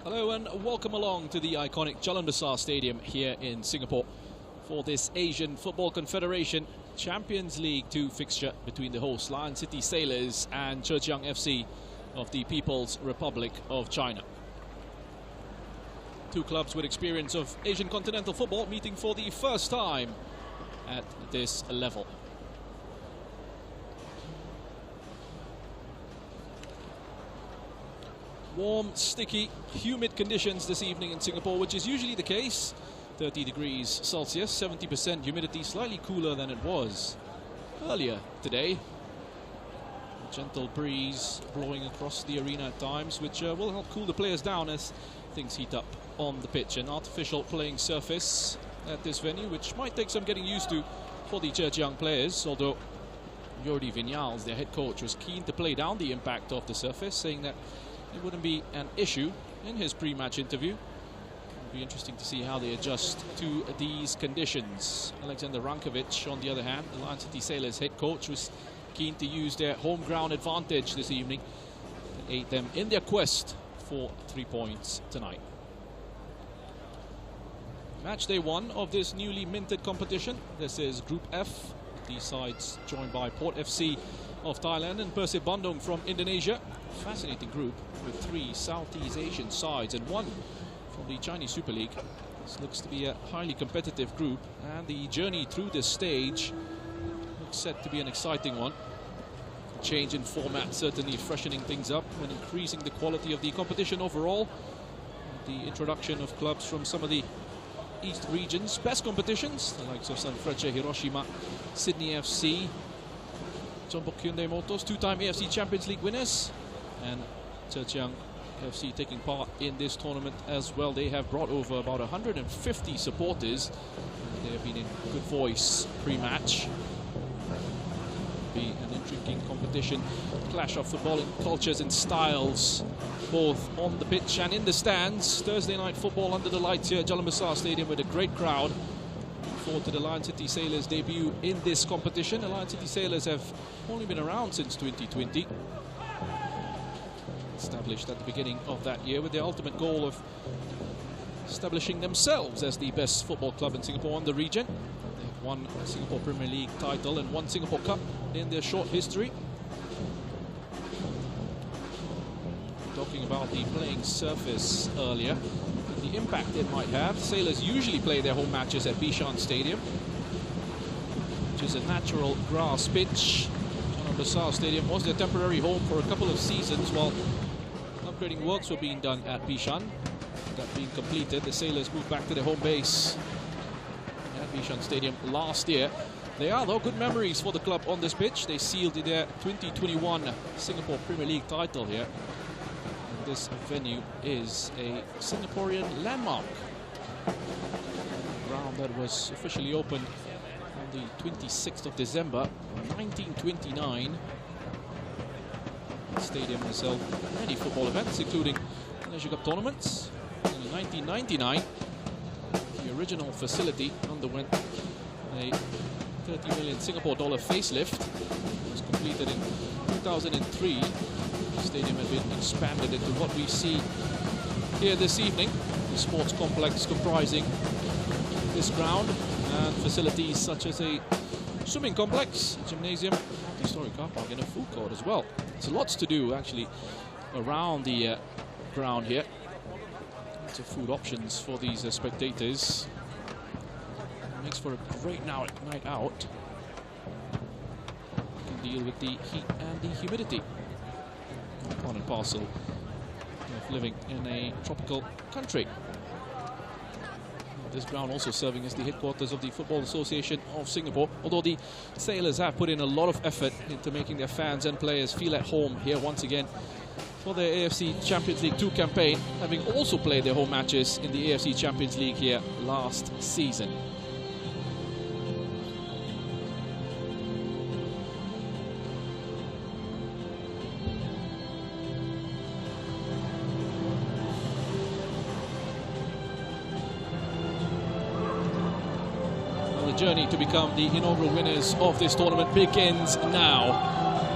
Hello and welcome along to the iconic Jalan Besar Stadium here in Singapore for this Asian Football Confederation Champions League Two fixture between the hosts Lion City Sailors and Zhejiang FC of the People's Republic of China. Two clubs with experience of Asian continental football meeting for the first time at this level. Warm, sticky, humid conditions this evening in Singapore, which is usually the case. 30 degrees Celsius, 70% humidity, slightly cooler than it was earlier today. A gentle breeze blowing across the arena at times, which will help cool the players down as things heat up on the pitch. An artificial playing surface at this venue, which might take some getting used to for the Zhejiang players, although Jordi Vinyals, their head coach, was keen to play down the impact of the surface, saying that it wouldn't be an issue in his pre-match interview. It'll be interesting to see how they adjust to these conditions. Alexander Rankovic, on the other hand, the Lion City Sailors head coach, was keen to use their home ground advantage this evening to aid them in their quest for 3 points tonight. Match day one of this newly minted competition. This is Group F. These sides joined by Port FC of Thailand and Persib Bandung from Indonesia. Fascinating group with 3 Southeast Asian sides and 1 from the Chinese Super League. This looks to be a highly competitive group, and the journey through this stage looks set to be an exciting one. A change in format certainly freshening things up and increasing the quality of the competition overall. The introduction of clubs from some of the East region's best competitions, the likes of Sanfrecce Hiroshima, Sydney FC, Jeonbuk Hyundai Motors, 2-time AFC Champions League winners, and Zhejiang FC taking part in this tournament as well. They have brought over about 150 supporters. They have been in good voice pre-match. Be an intriguing competition, clash of footballing cultures and styles, both on the pitch and in the stands. Thursday night football under the lights here at Jalan Besar Stadium with a great crowd. Looking forward to the Lion City Sailors' debut in this competition. The Lion City Sailors have only been around since 2020. Established at the beginning of that year with the ultimate goal of establishing themselves as the best football club in Singapore and the region. They've won a Singapore Premier League title and 1 Singapore Cup in their short history. Talking about the playing surface earlier, the impact it might have. Sailors usually play their home matches at Bishan Stadium, which is a natural grass pitch. Jalan Besar Stadium was their temporary home for a couple of seasons while upgrading works were being done at Bishan. That being completed, the Sailors moved back to their home base at Bishan Stadium last year. They are, though, good memories for the club on this pitch. They sealed their 2021 Singapore Premier League title here. And this venue is a Singaporean landmark. A ground that was officially opened on the 26th of December 1929. The stadium has held many football events, including Leisure Cup tournaments. In 1999, the original facility underwent a 30 million Singapore dollar facelift. It was completed in 2003. The stadium had been expanded into what we see here this evening. The sports complex comprising this ground and facilities such as a swimming complex, a gymnasium, historic car park and a food court as well. There's lots to do actually around the ground here. Lots of food options for these spectators. It makes for a great night out. You can deal with the heat and the humidity. Part and parcel of living in a tropical country. This ground also serving as the headquarters of the Football Association of Singapore. Although the Sailors have put in a lot of effort into making their fans and players feel at home here once again for their AFC Champions League 2 campaign, having also played their home matches in the AFC Champions League here last season. Journey to become the inaugural winners of this tournament begins now.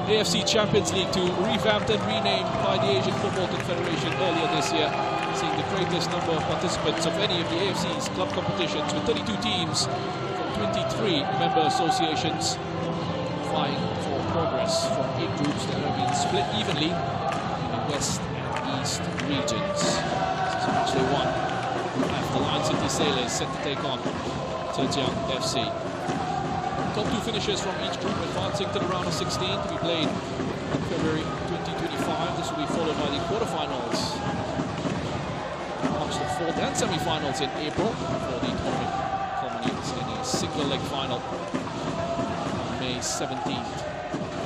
AFC Champions League Two, revamped and renamed by the Asian Football Confederation earlier this year. seeing the greatest number of participants of any of the AFC's club competitions, with 32 teams from 23 member associations vying for progress from 8 groups that have been split evenly in the West and East regions. This is matchday 1. After Lion City Sailors set to take on Zhejiang FC. Top 2 finishers from each group advancing to the round of 16 to be played in February 2025. This will be followed by the quarterfinals, March the 4th, and semi-finals in April, before the tournament culminates in a single leg final on May 17th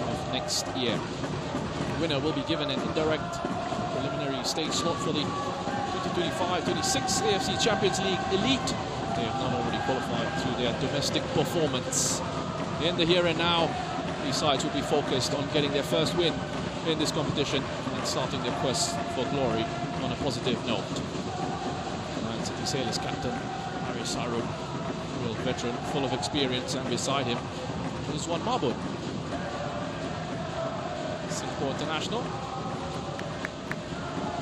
of next year. The winner will be given an indirect preliminary stage slot for the 2025-26 AFC Champions League Elite. They have not already qualified through their domestic performance. In the here and now, these sides will be focused on getting their first win in this competition and starting their quest for glory on a positive note. Lion City Sailors captain Harry Sarun, real veteran, full of experience, and beside him is Wan Mabun, Singapore international,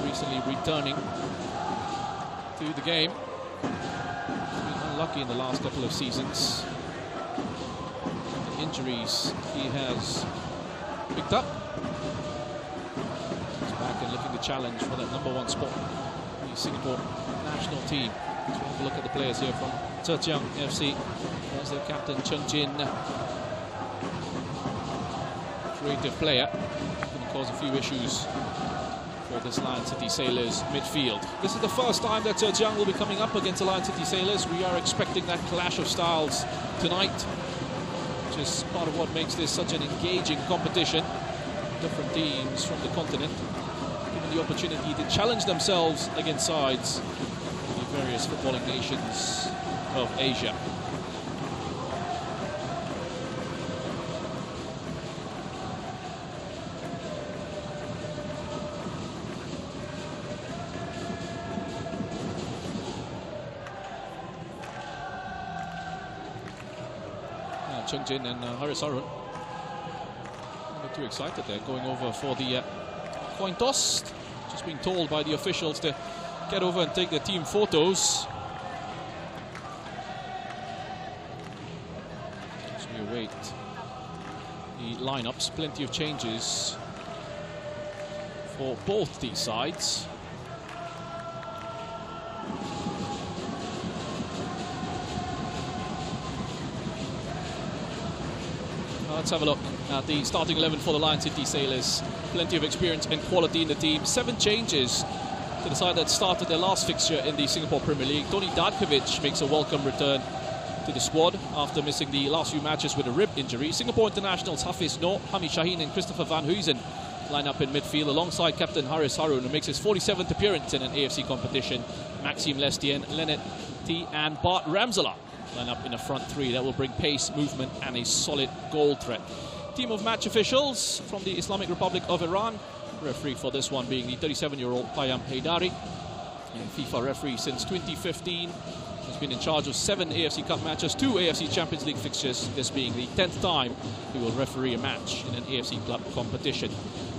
recently returning to the game. He's been unlucky in the last couple of seasons. The injuries he has picked up. He's back and looking to challenge for that #1 spot in the Singapore national team. So we'll have a look at the players here from Zhejiang FC. There's their captain, Cheng Jin. Creative player. Going to cause a few issues for this Lion City Sailors midfield. This is the first time that Zhejiang will be coming up against the Lion City Sailors. We are expecting that clash of styles tonight, which is part of what makes this such an engaging competition. Different teams from the continent given the opportunity to challenge themselves against sides in the various footballing nations of Asia. Cheng Jin and Harry Sarun. Not too excited there, going over for the coin toss. Just being told by the officials to get over and take their team photos. As we await the lineups, plenty of changes for both these sides. Let's have a look at the starting 11 for the Lion City Sailors. Plenty of experience and quality in the team. 7 changes to the side that started their last fixture in the Singapore Premier League. Tony Darkovic makes a welcome return to the squad after missing the last few matches with a rib injury. Singapore internationals Hafiz Noor, Hamid Shaheen and Christopher Van Huysen line up in midfield alongside captain Haris Harun, who makes his 47th appearance in an AFC competition. Maxime Lestien, Leonard T and Bart Ramsala line up in a front 3 that will bring pace, movement and a solid goal threat. Team of match officials from the Islamic Republic of Iran. Referee for this one being the 37-year-old Payam Haidari. And FIFA referee since 2015. Has been in charge of 7 AFC Cup matches, 2 AFC Champions League fixtures, this being the 10th time he will referee a match in an AFC club competition.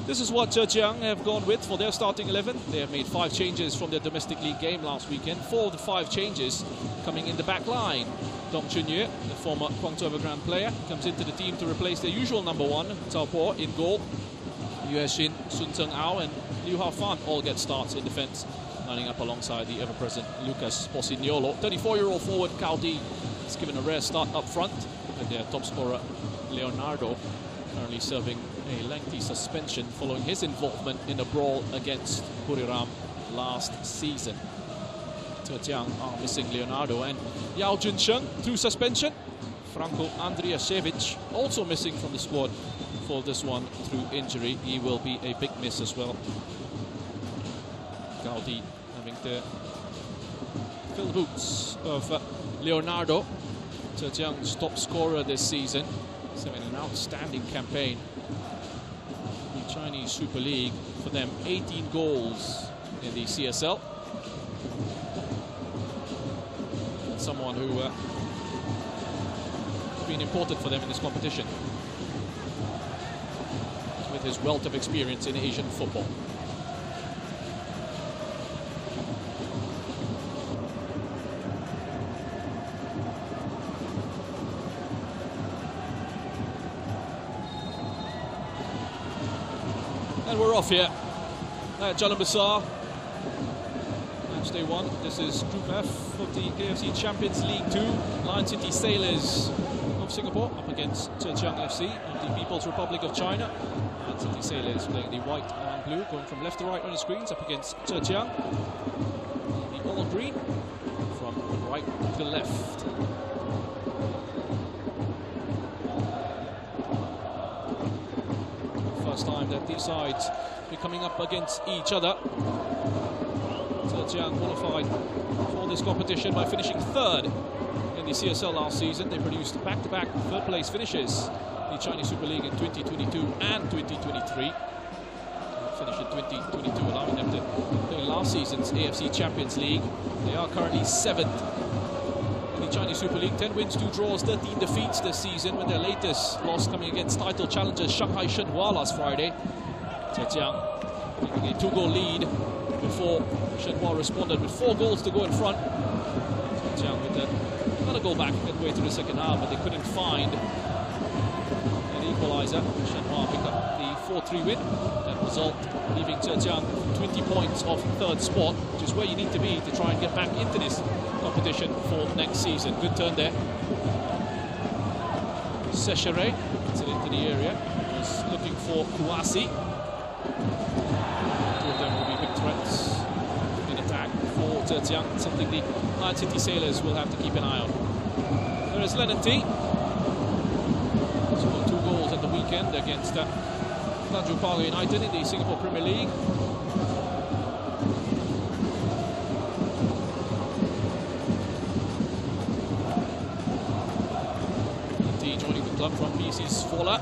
This is what Zhejiang have gone with for their starting 11. They have made 5 changes from their domestic league game last weekend. 4 of the 5 changes coming in the back line. Dong Chunyue, the former Guangzhou Evergrande player, comes into the team to replace their usual #1, Cao Po, in goal. Yue Xin, Sun Tseng Ao and Liu Hao Fan all get starts in defence, lining up alongside the ever-present Lucas Posignolo. 34-year-old forward Cao Di is given a rare start up front, and their top scorer Leonardo currently serving a lengthy suspension following his involvement in a brawl against Buriram last season. Zhejiang are missing Leonardo and Yao Junsheng through suspension. Franco Andriasevic also missing from the squad for this one through injury. He will be a big miss as well. Gaudi having to fill the boots of Leonardo, Zhejiang's top scorer this season. He's having an outstanding campaign. The Chinese Super League for them, 18 goals in the CSL. Someone who has been important for them in this competition, with his wealth of experience in Asian football. off here at Jalan Besar. Matchday 1. This is Group F of the AFC Champions League 2. Lion City Sailors of Singapore up against Zhejiang FC of the People's Republic of China. Lion City Sailors playing the white and blue, going from left to right on the screens up against Zhejiang. The all green from right to left. First time that these sides be coming up against each other. Zhejiang qualified for this competition by finishing third in the CSL last season. They produced back-to-back third-place finishes in the Chinese Super League in 2022 and 2023. Finished in 2022, allowing them to play last season's AFC Champions League. They are currently 7th in the Chinese Super League. 10 wins, 2 draws, 13 defeats this season, with their latest loss coming against title challengers Shanghai Shenhua last Friday. Zhejiang taking a 2-goal lead before Shenhua responded with 4 goals to go in front. Zhejiang with another goal back midway through the second half, but they couldn't find an equaliser. Shenhua picked up the 4-3 win. That result leaving Zhejiang 20 points off third spot, which is where you need to be to try and get back into this competition for next season. Good turn there. Sechere gets it into the area. Was looking for Kouassi. Two of them will be big threats in attack for Zhejiang, something the Lion City Sailors will have to keep an eye on. There is Lennon T. Scored 2 goals at the weekend against Tanjung Pagar United in the Singapore Premier League. T joining the club from BC's Fola.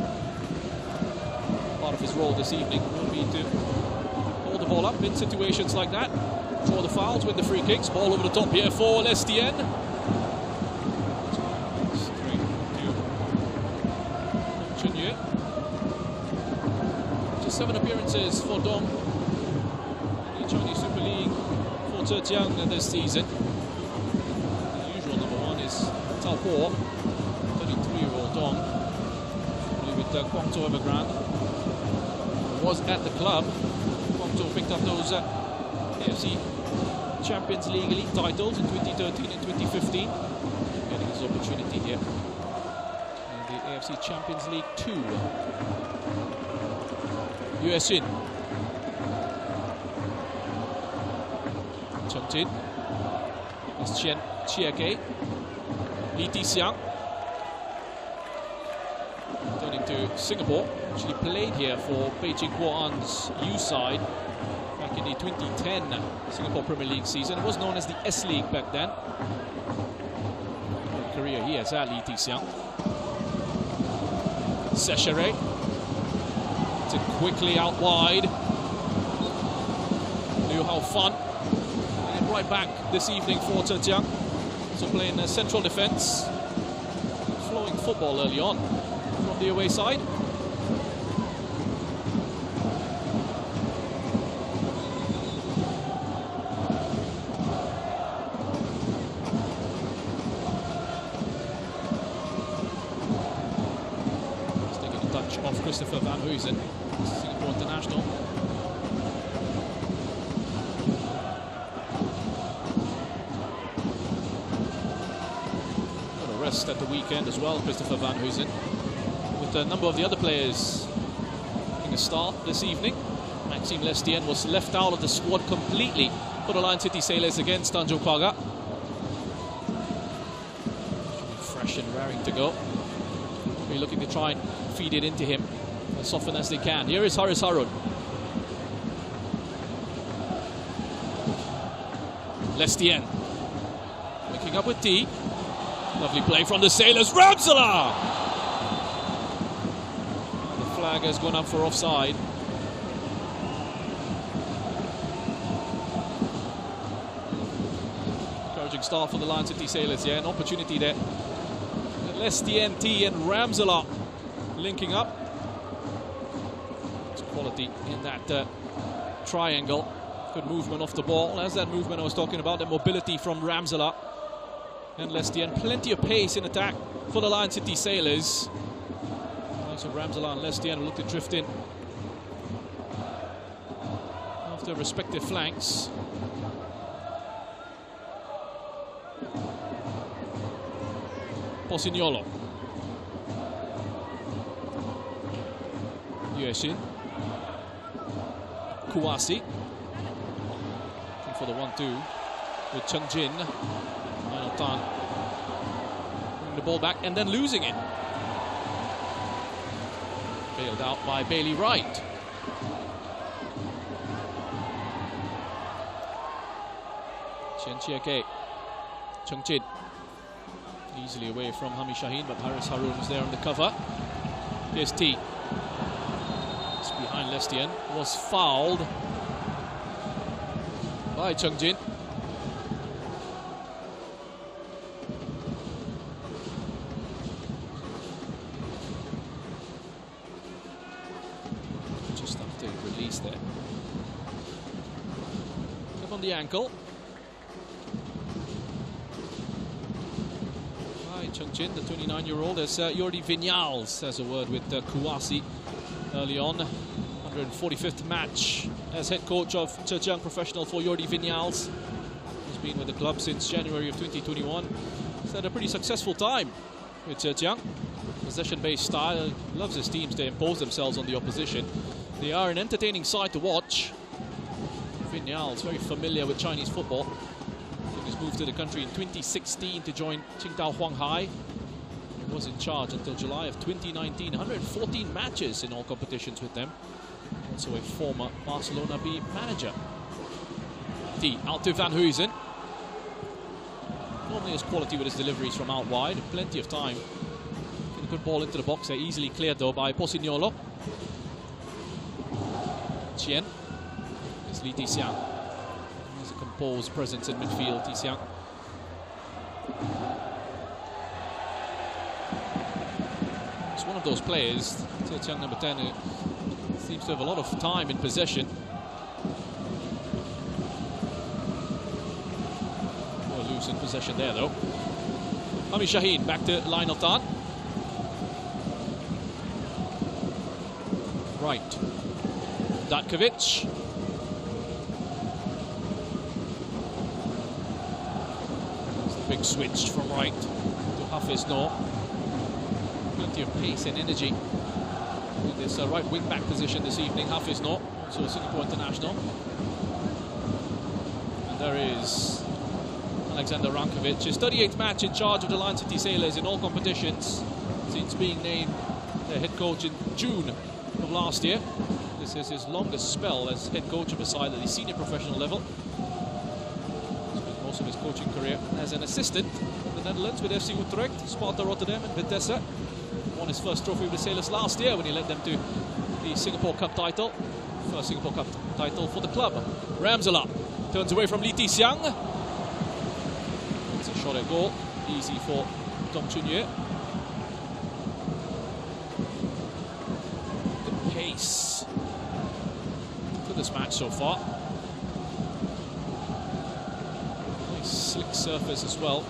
Part of his role this evening will be to hold the ball up in situations like that, draw the fouls, win the free kicks. Ball over the top here for Lestien. Straight to Chunye. Just 7 appearances for Dong in the Chinese Super League for Zhejiang this season. The usual number 1 is Tao Po, 33-year-old Dong, with Guangzhou Evergrande. Was at the club. Guangzhou picked up those AFC Champions League Elite titles in 2013 and 2015. Getting his opportunity here in the AFC Champions League 2. Yuesin. Chen Tin. That's Chen Chiake. Li Tixiang. Turning to Singapore. Actually played here for Beijing Guoan's U side back in the 2010 Singapore Premier League season. It was known as the S League back then. Good career here as Li Tixiang. Sechere to quickly out wide. Liu Hao Fan. And right back this evening for Zhejiang. So playing central defence. Flowing football early on from the away side. Of Christopher Van Huysen, Singapore international. Got a rest at the weekend as well, Christopher Van Huysen, with a number of the other players making a start this evening. Maxime Lestien was left out of the squad completely for the Lion City Sailors against Tanjung Pagar. Fresh and raring to go. We're looking to try and feed it into him as often as they can. Here is Haris Harun. Lestien picking up with T. Lovely play from the Sailors. Ramsala! The flag has gone up for offside. Encouraging start for the Lion City Sailors. Yeah, an opportunity there. Lestien, T and Ramsala linking up. It's quality in that triangle. Good movement off the ball. That's that movement I was talking about, the mobility from Ramsala and Lestien. Plenty of pace in attack for the Lion City Sailors. Nice of Ramsala and Lestien who look to drift in their respective flanks. Posignolo. Yueshin. Kouassi. Looking for the 1-2 with Chung Jin. Lionel Tan bringing the ball back and then losing it. Bailed out by Bailey Wright. Chen Chiake. Chung Jin. Easily away from Hami Shaheen, but Haris Haroun was there on the cover. Here's T. It's behind Lestienne. Was fouled by Chung Jin. Just after release there. Up on the ankle. Chung Jin, the 29-year-old, as Jordi Vignals has a word with Kouassi early on. 145th match as head coach of Zhejiang Professional for Jordi Vignals. He's been with the club since January of 2021. He's had a pretty successful time with Zhejiang. Possession-based style, loves his teams to impose themselves on the opposition. They are an entertaining side to watch. Vignals, very familiar with Chinese football. Moved to the country in 2016 to join Qingdao Huanghai. He was in charge until July of 2019. 114 matches in all competitions with them. Also a former Barcelona B manager. D out to Van Huysen. Normally has quality with his deliveries from out wide. Plenty of time. Get a good ball into the box. They're easily cleared though by Posignolo. Chien. It's Li Tixiang. Composed presence in midfield, Tixiang. It's one of those players, Tixiang number 10, who seems to have a lot of time in possession. More loose in possession there though. Hami Shaheen back to Lionel Tan. Right. Datkovic. Big switch from right to Hafiz Noor. Plenty of pace and energy in this right wing-back position this evening. Hafiz Noor, also a Singapore international. And there is Alexander Rankovic. His 38th match in charge of the Lion City Sailors in all competitions since being named their head coach in June of last year. This is his longest spell as head coach of a side at the senior professional level. Of his coaching career as an assistant in the Netherlands with FC Utrecht, Sparta Rotterdam and Vitesse. Won his first trophy with the Sailors last year when he led them to the Singapore Cup title. First Singapore Cup title for the club. Ramsala turns away from Li Tixiang. It's a shot at goal. Easy for Dong Chunye. The pace for this match so far. Slick surface as well.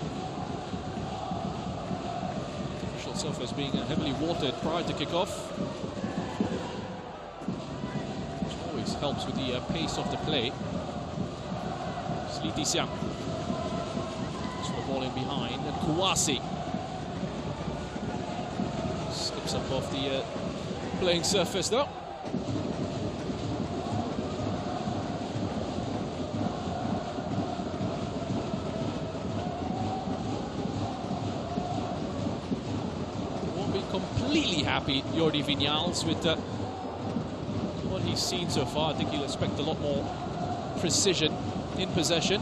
Artificial surface being heavily watered prior to kickoff, which always helps with the pace of the play. It's Li Tixiang. Puts the ball in behind, and Kouassi skips up off the playing surface though. Completely happy, Jordi Vignals, with what he's seen so far. I think he'll expect a lot more precision in possession.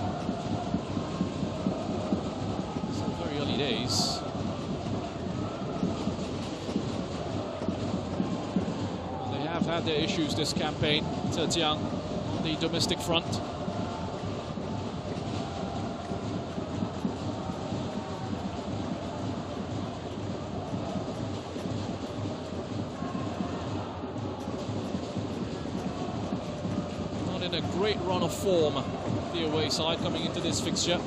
Still very early days. Well, they have had their issues this campaign, Zhejiang, on the domestic front. A great run of form, the away side coming into this fixture.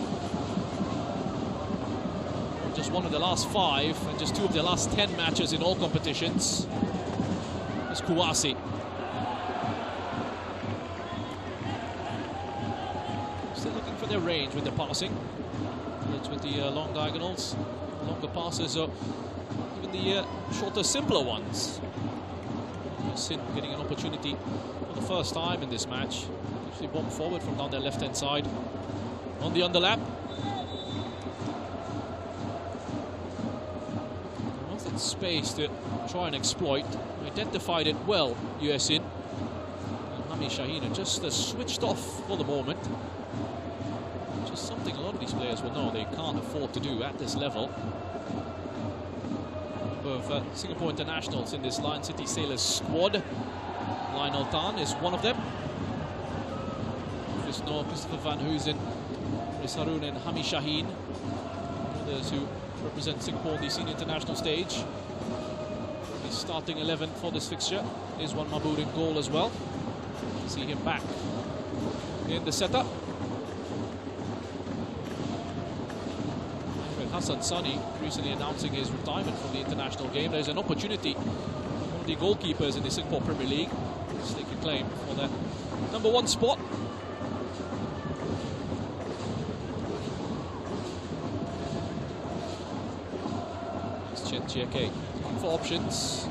Just one of the last 5 and just 2 of the last 10 matches in all competitions. It's Kouassi. their range with the passing. It's with the long diagonals, longer passes, or even the shorter, simpler ones. Sin getting an opportunity for the first time in this match. Actually bombed forward from down their left-hand side on the underlap. Wanted space to try and exploit. Identified it well, Yuesin. And Hami Shaheen just switched off for the moment. Which is something a lot of these players will know they can't afford to do at this level. Of Singapore internationals in this Lion City Sailors squad. Lionel Tan is one of them. Christopher Van Hoosen, Chris Haroon and Hami Shaheen. Others who represent Singapore on the senior international stage. The starting 11 for this fixture is Wan Mahmood in goal as well. See him back in the setup. Hassan Sani recently announcing his retirement from the international game. There's an opportunity for one of the goalkeepers in the Singapore Premier League to stake a claim for that #1 spot. It's Chen Chieke looking for options.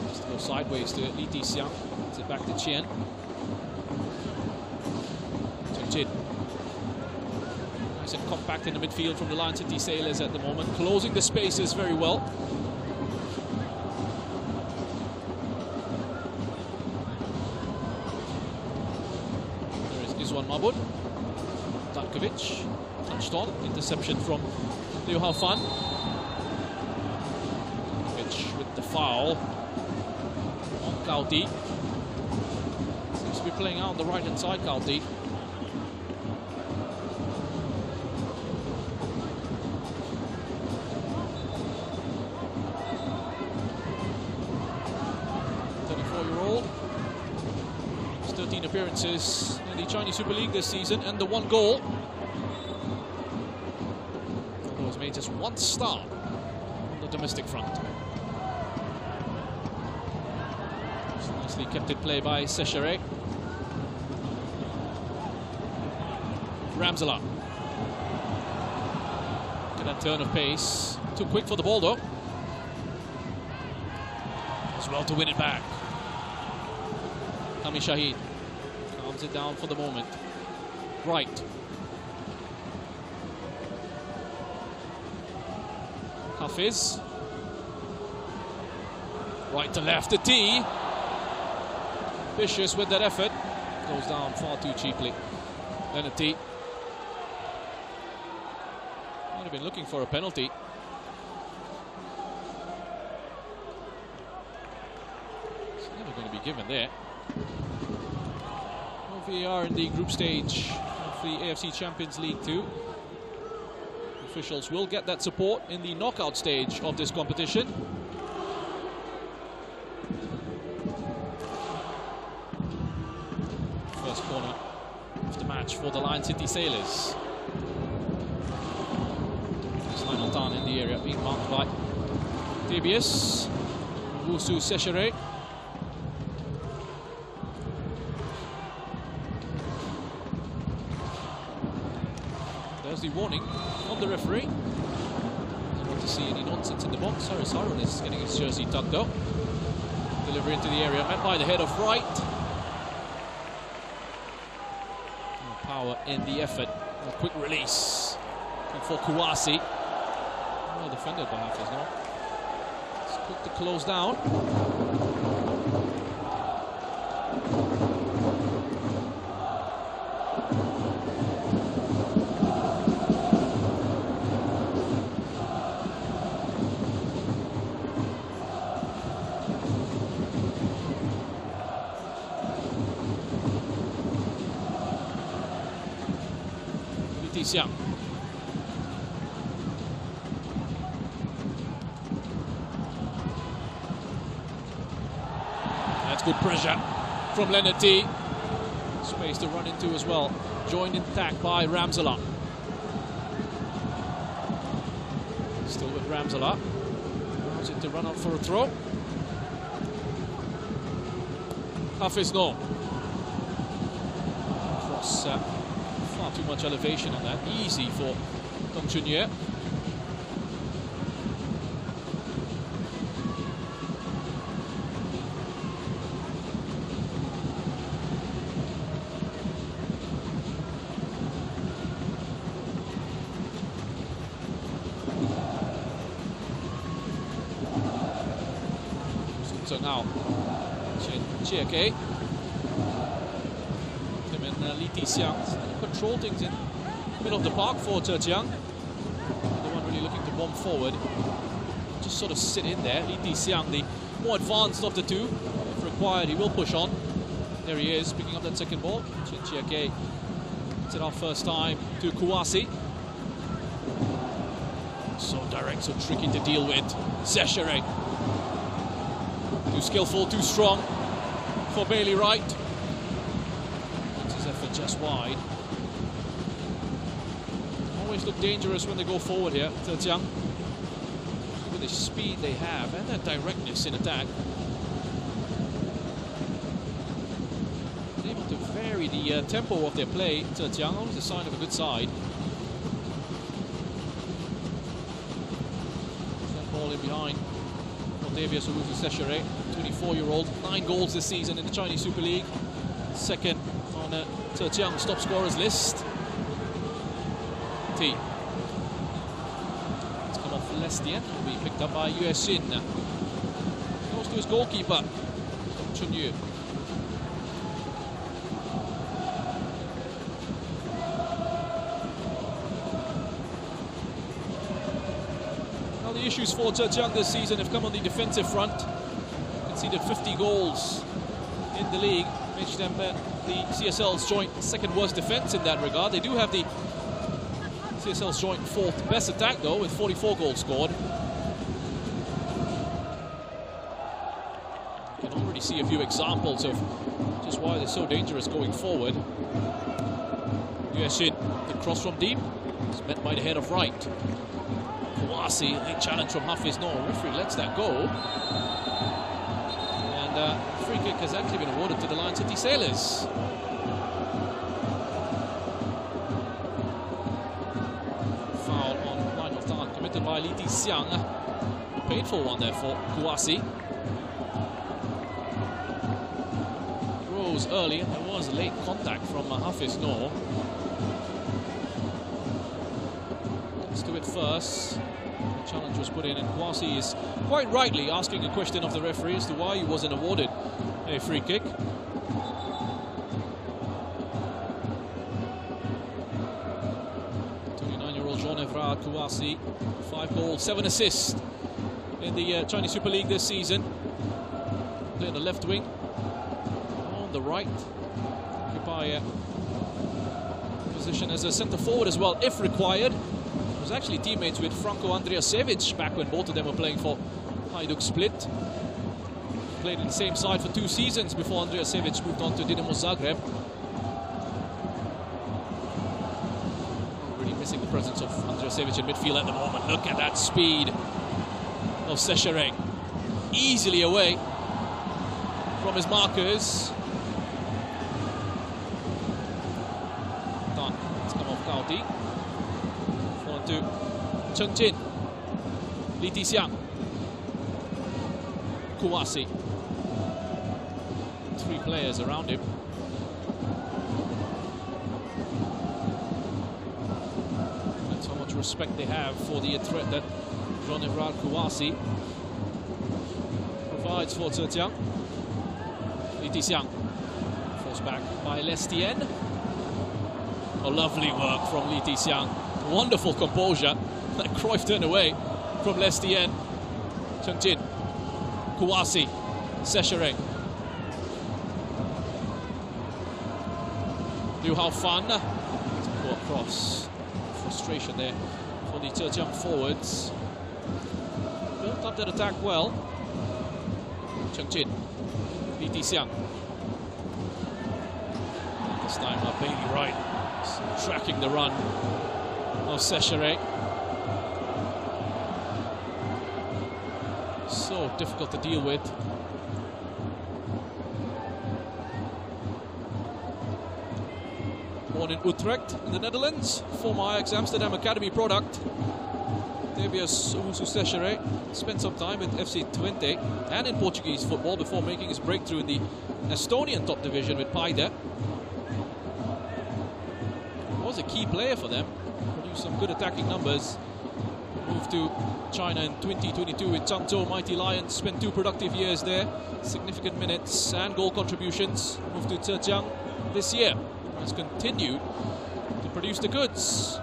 Just to go sideways to Li Xiang. It's it back to Chen. Chen. Nice and compact in the midfield from the Lion City Sailors at the moment, closing the spaces very well. There is Izwan Mahmoud. Dankovic touched on, interception from Liu Hao Fan. Dankovic with the foul on Kauti. Seems to be playing out on the right hand side, Kauti. Appearances in the Chinese Super League this season and the 1 goal. He has made just 1 start on the domestic front. It's nicely kept in play by Sechere. Ramsala. Look at that turn of pace. Too quick for the ball though. As well to win it back. Hami Shaheen. Calms it down for the moment. Right. Hafiz. Right to left to T. Vicious with that effort. Goes down far too cheaply. Then a T. Might have been looking for a penalty. It's never going to be given there. We are in the group stage of the AFC Champions League Two. Officials will get that support in the knockout stage of this competition. First corner of the match for the Lion City Sailors. There's Lionel Tan in the area, being marked by Tabius. Wusu Sechere. The warning on the referee. Doesn't want to see any nonsense in the box. Haris Harun is getting his jersey tucked though. Delivery into the area, met by the head of right. No power in the effort. A quick release. Looking for Kouassi. Well defended by Hafiz now. It's quick to close down. Xiang. That's good pressure from Leonard T. Space to run into as well. Joined in attack by Ramsala. Still with Ramsala. Allows it to run up for a throw. Hafiz no. Cross far Not too much elevation on that. Easy for Dong Chunye. So now, CHN, him and Li Tixiang control things in the middle of the park for Zhejiang. The one really looking to bomb forward. Just sort of sit in there. Li Tixiang, the more advanced of the two. If required, he will push on. There he is, picking up that second ball. CHN it's it our first time to Kouassi. So direct, so tricky to deal with. Zhejiang. Too skillful, too strong for Bailey Wright. It's his effort just wide. Always look dangerous when they go forward here, Zhejiang. With the speed they have and that directness in attack. They're able to vary the tempo of their play, Zhejiang. Always a sign of a good side. That ball in behind. Davies Owusu-Seshere, 24-year-old, 9 goals this season in the Chinese Super League. Second on Zhejiang's top scorers list. T. It's come off Lestien, will be picked up by Yue Xin. Goes to his goalkeeper, Chunyu. The issues for Zhejiang this season have come on the defensive front. Conceded 50 goals in the league, makes them the CSL's joint second worst defense in that regard. They do have the CSL's joint fourth best attack though, with 44 goals scored. You can already see a few examples of just why they're so dangerous going forward. Yue Xin, the cross from deep, is met by the head of Wright. Kouassi, a challenge from Hafiz Noor. Referee lets that go. And free kick has actually been awarded to the Lion City Sailors. Foul on line of target committed by Li Tixiang. A painful one there for Kouassi. Rose early, and there was late contact from Hafiz Noor. Let's do it first. The challenge was put in, and Kouassi is quite rightly asking a question of the referee as to why he wasn't awarded a free kick. 29-year-old Jean-Evrard Kouassi, 5 goals, 7 assists in the Chinese Super League this season. Playing the left wing, on the right, occupy a position as a centre forward as well, if required. Was actually teammates with Franco Andrijasevic back when both of them were playing for Hajduk Split. Played in the same side for 2 seasons before Andrijasevic moved on to Dinamo Zagreb. Really missing the presence of Andrijasevic in midfield at the moment. Look at that speed of Seshere. Easily away from his markers. Done. It's come off Kauti. To Chen Jin, Li Tixiang, Kouassi. 3 players around him. That's how much respect they have for the threat that Jean-Evrard Kouassi provides for Zhejiang. Li Tixiang forced back by Lestien. A lovely work from Li Tixiang. Wonderful composure. That Cruyff turned away from Lestien. Chen Jin, Kouassi, Seshere. Liu Hao Fan. Poor cross. Frustration there for the Zhejiang forwards. Built up that attack well. Chen Jin, Li Tixiang. This time Bailey Wright tracking the run of Seshere. So difficult to deal with. born in Utrecht, in the Netherlands, former Ajax Amsterdam Academy product. Debius Owusu-Seshere spent some time with FC Twente and in Portuguese football before making his breakthrough in the Estonian top division with Paide. Was a key player for them, produced some good attacking numbers. Moved to China in 2022 with Changzhou Mighty Lions, spent 2 productive years there, significant minutes and goal contributions. Moved to Zhejiang this year, has continued to produce the goods.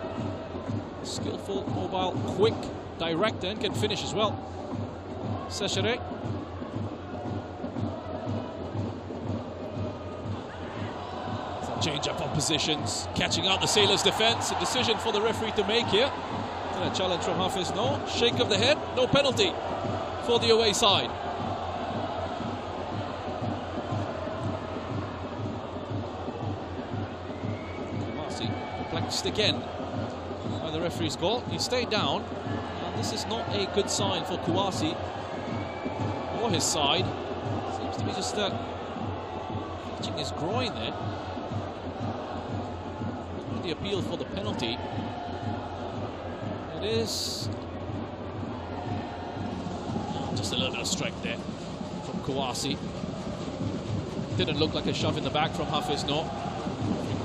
Skillful, mobile, quick, direct, and can finish as well. Seshere. Change up on positions, catching out the Sailors' defence. A decision for the referee to make here. And a challenge from Hafiz. No, shake of the head, no penalty for the away side. Kumasi perplexed again by the referee's call. He stayed down, and this is not a good sign for Kouassi or his side. Seems to be just catching his groin there. The appeal for the penalty. It is just a little bit of strength there from Kouassi. Didn't look like a shove in the back from Hafiz, no.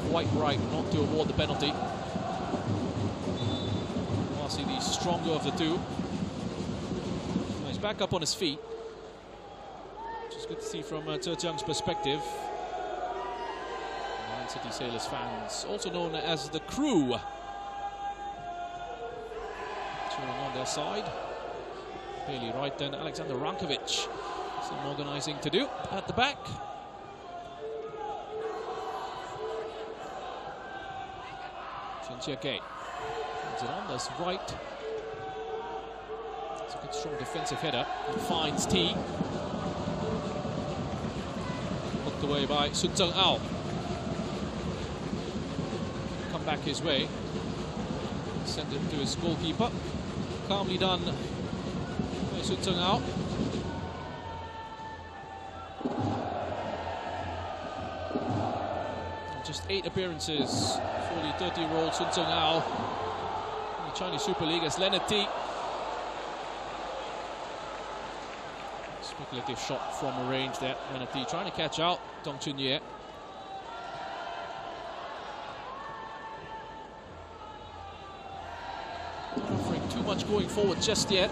Quite right not to award the penalty. Kouassi, the stronger of the two. He's back up on his feet, which is good to see from Zhejiang's perspective. City Sailors fans, also known as the Crew, cheering on their side. Bailey right, then Alexander Rankovic. Some organising to do at the back. Shinjiake turns it on, that's right. It's a good strong defensive header. It finds T. Hooked away by Sun Tseng-ao. Back his way, send it to his goalkeeper. Calmly done by Sun Tseng-ao. Just 8 appearances for the 30-year-old Sun Tseng-ao in the Chinese Super League as Leonard T. Speculative shot from a range there. Leonard T trying to catch out Dong Chun-Ye. Not offering too much going forward just yet.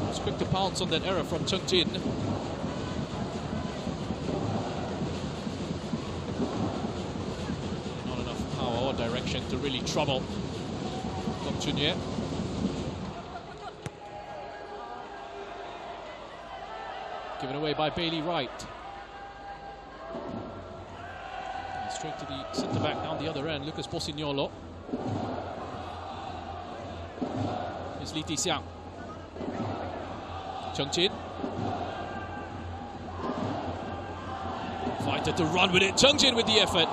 Was quick to pounce on that error from Cheng Jin. Not enough power or direction to really trouble Dong Chun-Ye. Given away by Bailey Wright. And straight to the centre back down the other end, Lucas Bosignolo. Li Tixiang. Cheng Jin. Fighter to run with it. Cheng Jin with the effort.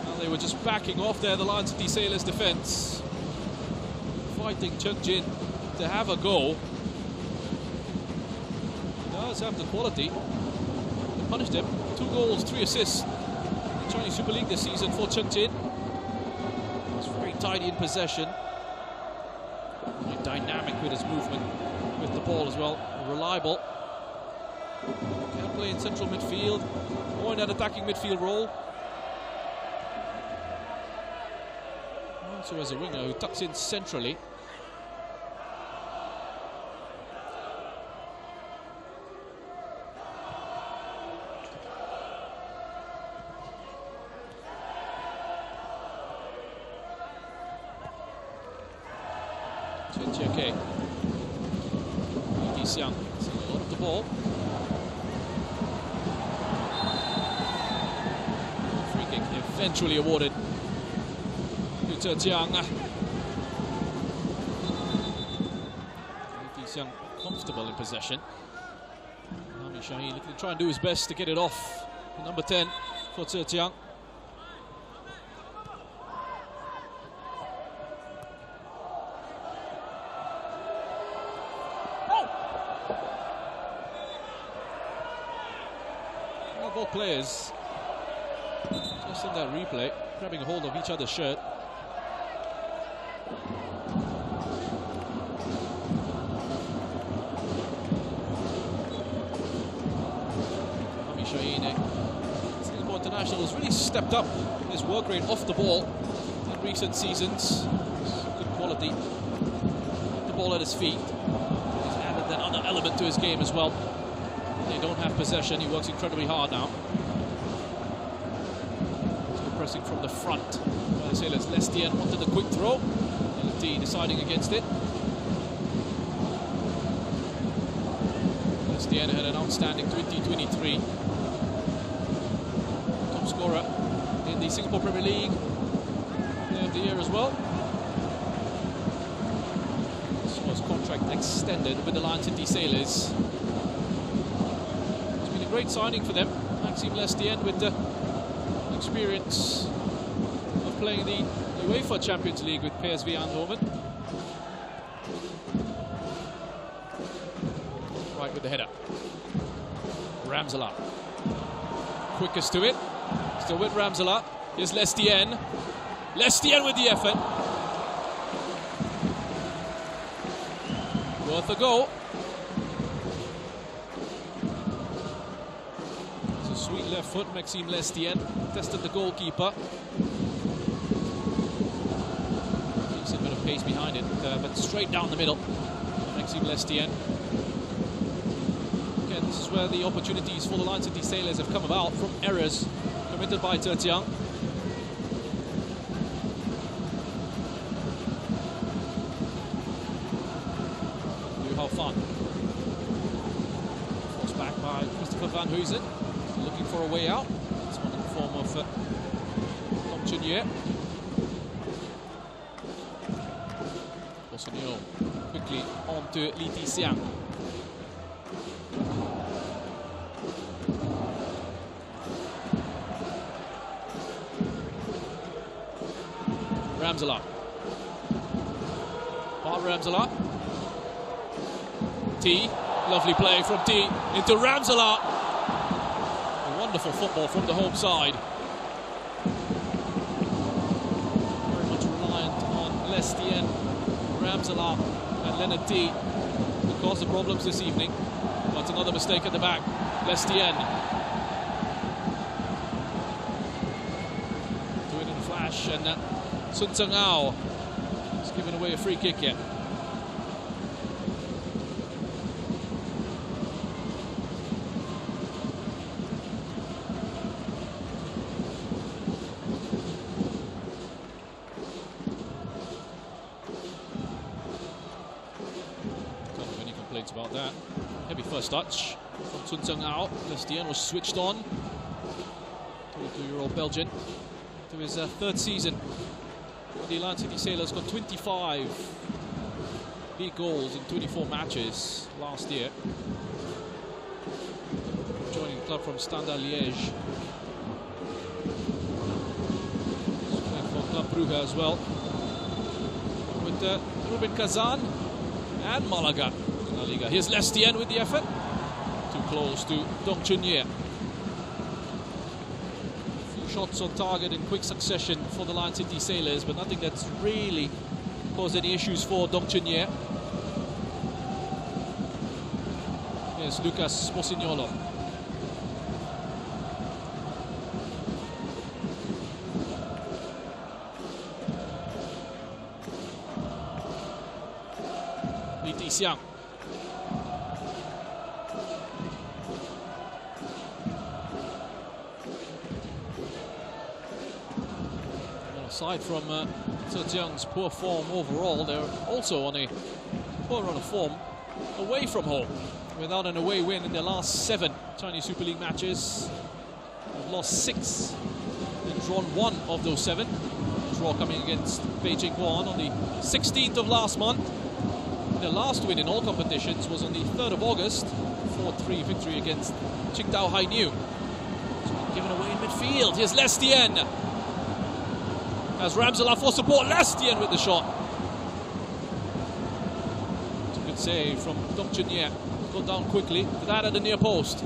Well, they were just backing off there, the Lion City Sailors defence. Fighting Cheng Jin to have a go. He does have the quality. They punished him. 2 goals, 3 assists in the Chinese Super League this season for Cheng Jin. Tidy in possession, very dynamic with his movement with the ball as well, reliable. Can play in central midfield or in an attacking midfield role. Also as a winger who tucks in centrally. Shinjiake. Li Tixiang seeing a lot of the ball. Free kick eventually awarded to Zhejiang. Li Tixiang comfortable in possession. Nami Shaheen looking to try and do his best to get it off. Number 10 for Zhejiang. Both players Just in that replay, grabbing a hold of each other's shirt. Singapore international has really stepped up his work rate off the ball in recent seasons. Good quality. The ball at his feet. He's added that other element to his game as well. They don't have possession. He works incredibly hard now. Still pressing from the front. By the sailors, Lestien wanted a quick throw. LT deciding against it. Lestien had an outstanding 2023. Top scorer in the Singapore Premier League. Player of the year as well. This was contract extended with the Lion City Sailors. Great signing for them. Maxime Lestien with the experience of playing the UEFA Champions League with PSV Eindhoven. Right with the header. Ramselaar. Quickest to it. Still with Ramselaar. Here's Lestien. Lestien with the effort. Worth a go. Sweet left foot, Maxime Lestien tested the goalkeeper. Decent bit of pace behind it, but straight down the middle. Maxime Lestien. Again, this is where the opportunities for the Lion City Sailors have come about from errors committed by Zhejiang. How fun. Forced back by Christopher Van Huysen. Looking for a way out. This one in the form of Dong Chun-Ye. Bosonio quickly on to Li Xiang. Ramselaar. Ramselaar. T. Lovely play from T into Ramselaar. Wonderful football from the home side. Very much reliant on Lestien, Ramselaar and Leonard T to cause the problems this evening. But another mistake at the back. Lestien. Do it in a flash, and Sun Tseng-ao has given away a free kick yet. About that. Heavy first touch from Sun Tseng-ao. Lestien was switched on. 22-year-old Belgian to his third season. The Lion City Sailors got 25 big goals in 24 matches last year. Joining the club from Standard Liège. Playing for Club Brugge as well. With Rubin Kazan and Malaga. Liga. Here's Lestien with the effort. Too close to Dong Chun-Ye. Few shots on target in quick succession for the Lion City Sailors, but nothing that's really caused any issues for Dong Chun-Ye. Here's Lucas Bosignolo. Li Xiang. Aside from Zhejiang's poor form overall, they're also on a poor run of form away from home. Without an away win in their last 7 Chinese Super League matches. They've lost 6 and drawn 1 of those 7. Draw coming against Beijing Guan on the 16th of last month. Their last win in all competitions was on the 3rd of August. 4-3 victory against Qingdao Hainiu. Given away in midfield. Here's Lestien. As Ramselaar for support, Lestien with the shot. It's a good save from Dong Chun-Ye. Got down quickly to that at the near post.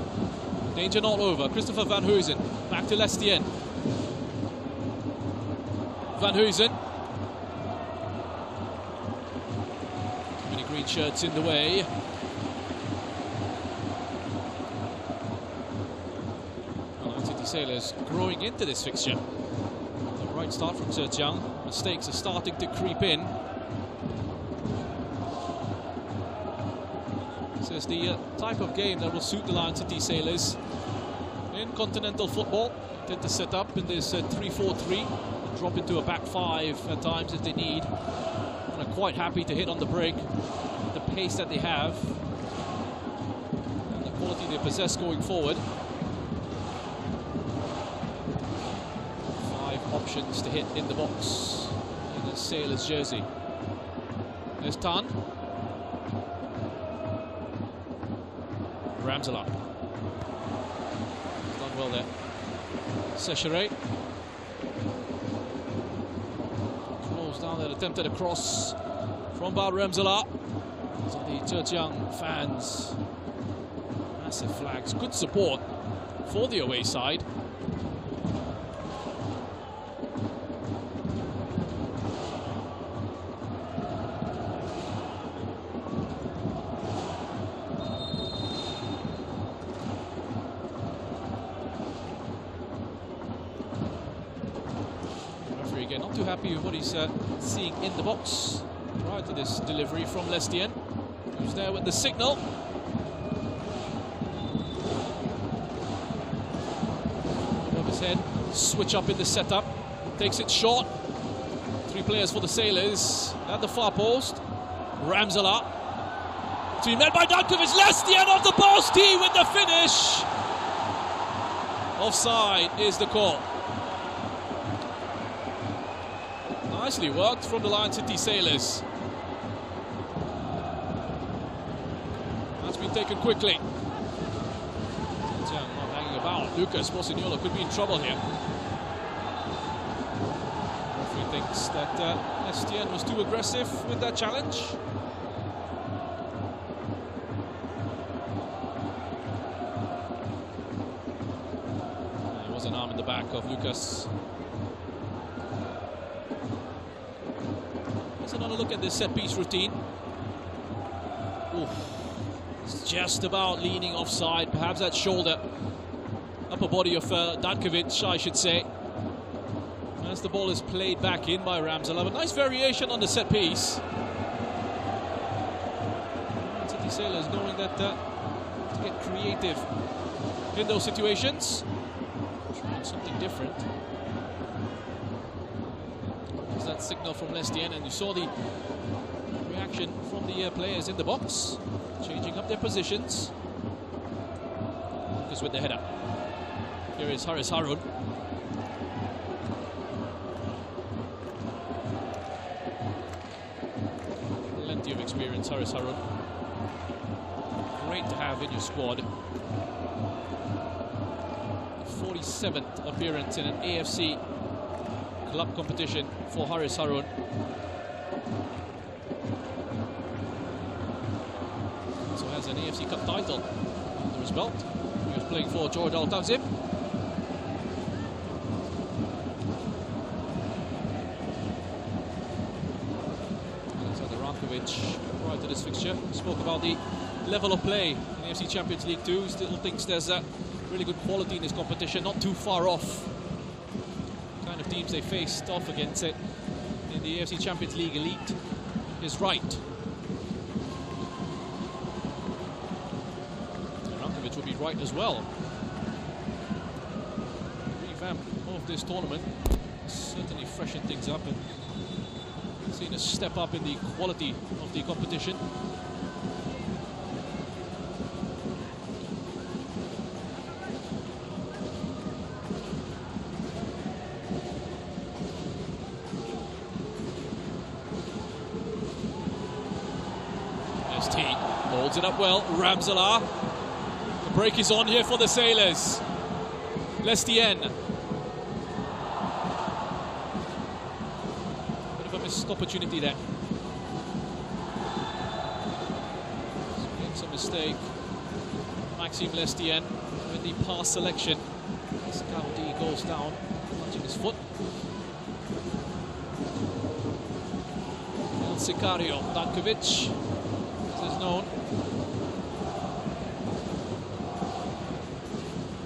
Danger not over. Christopher Van Huysen back to Lestien. Van Huysen. Too many green shirts in the way. City Sailors growing into this fixture. The right start from Zhejiang. Mistakes are starting to creep in. This is the type of game that will suit the Lion City Sailors. In continental football, they tend to set up in this 3-4-3, drop into a back five at times if they need. And are quite happy to hit on the break. The pace that they have and the quality they possess going forward. Options to hit in the box in the Sailors jersey. There's Tan. Ramsala. Done well there. Sechere. Close down that attempted a cross from Bar Ramsala. So the Zhejiang fans. Massive flags. Good support for the away side. Again, not too happy with what he's seeing in the box prior to this delivery from Lestien, who's there with the signal. Above his head, switch up in the setup, takes it short. Three players for the Sailors at the far post. Ramsala to be met by Dankovic. Lestien off the post, he with the finish. Offside is the call. Nicely worked from the Lion City Sailors. That's been taken quickly. Not hanging about. Lucas Bosignolo could be in trouble here. Referee thinks that SGN was too aggressive with that challenge. There was an arm in the back of Lucas. Another look at this set-piece routine. Ooh. It's just about leaning offside. Perhaps that shoulder. Upper body of Dankovic, I should say. As the ball is played back in by Ramsala. But nice variation on the set-piece. City Sailors knowing that to get creative in those situations. Trying something different. That signal from Lestien, and you saw the reaction from the players in the box, changing up their positions. Lucas with the header. Here is Haris Harun. Plenty of experience, Haris Harun. Great to have in your squad. 47th appearance in an AFC club competition for Haris Harun. So has an AFC Cup title under his belt. He was playing for George Al Tawzib. Alexander Rankovic, prior to this fixture, spoke about the level of play in AFC Champions League Two. Still thinks there's a really good quality in this competition, not too far off kind of teams they faced off against it in the AFC Champions League Elite is right. Rankovic will be right as well. Revamp of this tournament certainly freshened things up and seen a step up in the quality of the competition. Holds it up well, Ramsala. The break is on here for the Sailors. Lestien. Bit of a missed opportunity there. Makes a mistake. Maxime Lestien with the pass selection. Scoudi goes down, touching his foot. El Sicario Dankovic, as is known.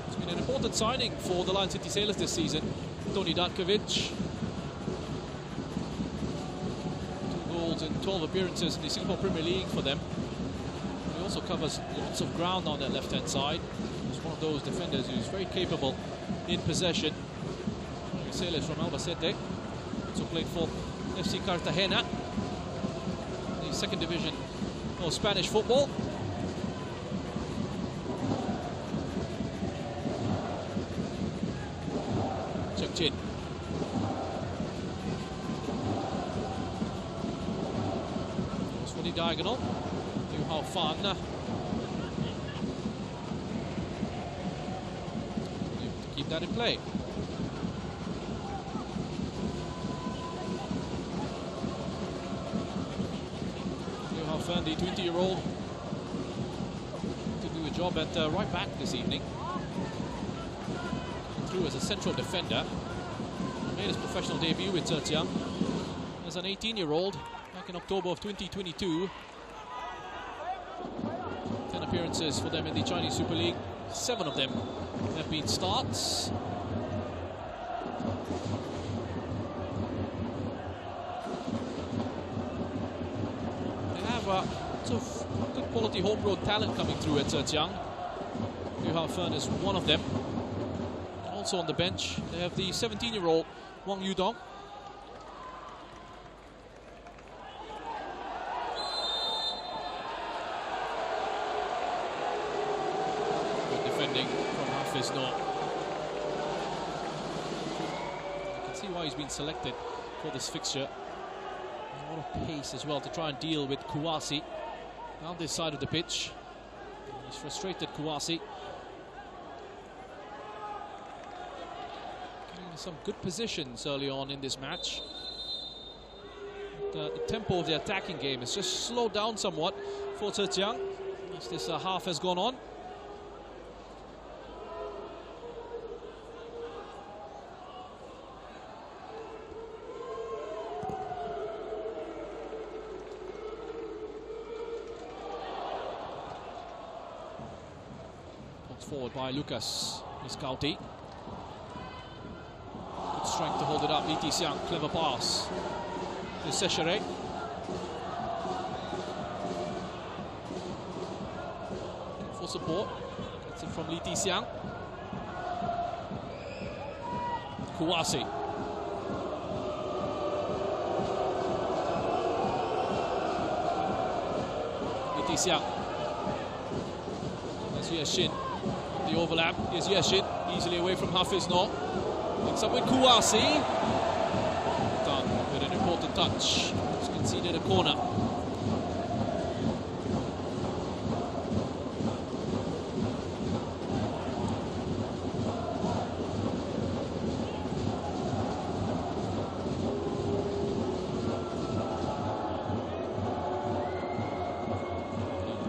It's been an important signing for the Lion City Sailors this season. Tony Dankovic. 2 goals in 12 appearances in the Singapore Premier League for them. He also covers lots of ground on that left-hand side. He's one of those defenders who's very capable in possession. Sailors from Albacete. Also played for FC Cartagena, the second division of Spanish football. CHN. Goes for the diagonal. Liu Hao Fan. Keep that in play. The 20-year-old to do a job at right back this evening. Through as a central defender. Made his professional debut with Zhejiang as an 18-year-old back in October of 2022. 10 appearances for them in the Chinese Super League. 7 of them have been starts. Sort of good quality homegrown talent coming through at Zhejiang. Liu Hao Fan is one of them. Also on the bench, they have the 17-year-old Wang Yudong. Good defending from Hafiz Noor. You can see why he's been selected for this fixture. A lot of pace as well to try and deal with Kouassi down this side of the pitch. He's frustrated, Kouassi. Getting some good positions early on in this match. The tempo of the attacking game has just slowed down somewhat for Zhejiang as this half has gone on. Forward by Lucas Miscauti. Good strength to hold it up. Li Tixiang, clever pass to Sechere. For support. Gets it from Li Tixiang. Kouassi. Li Tixiang. That's CHN. The overlap. Here's Yeshin, easily away from Hafiz Noor. Picks up with Kouassi. Done with an important touch. He's conceded a corner.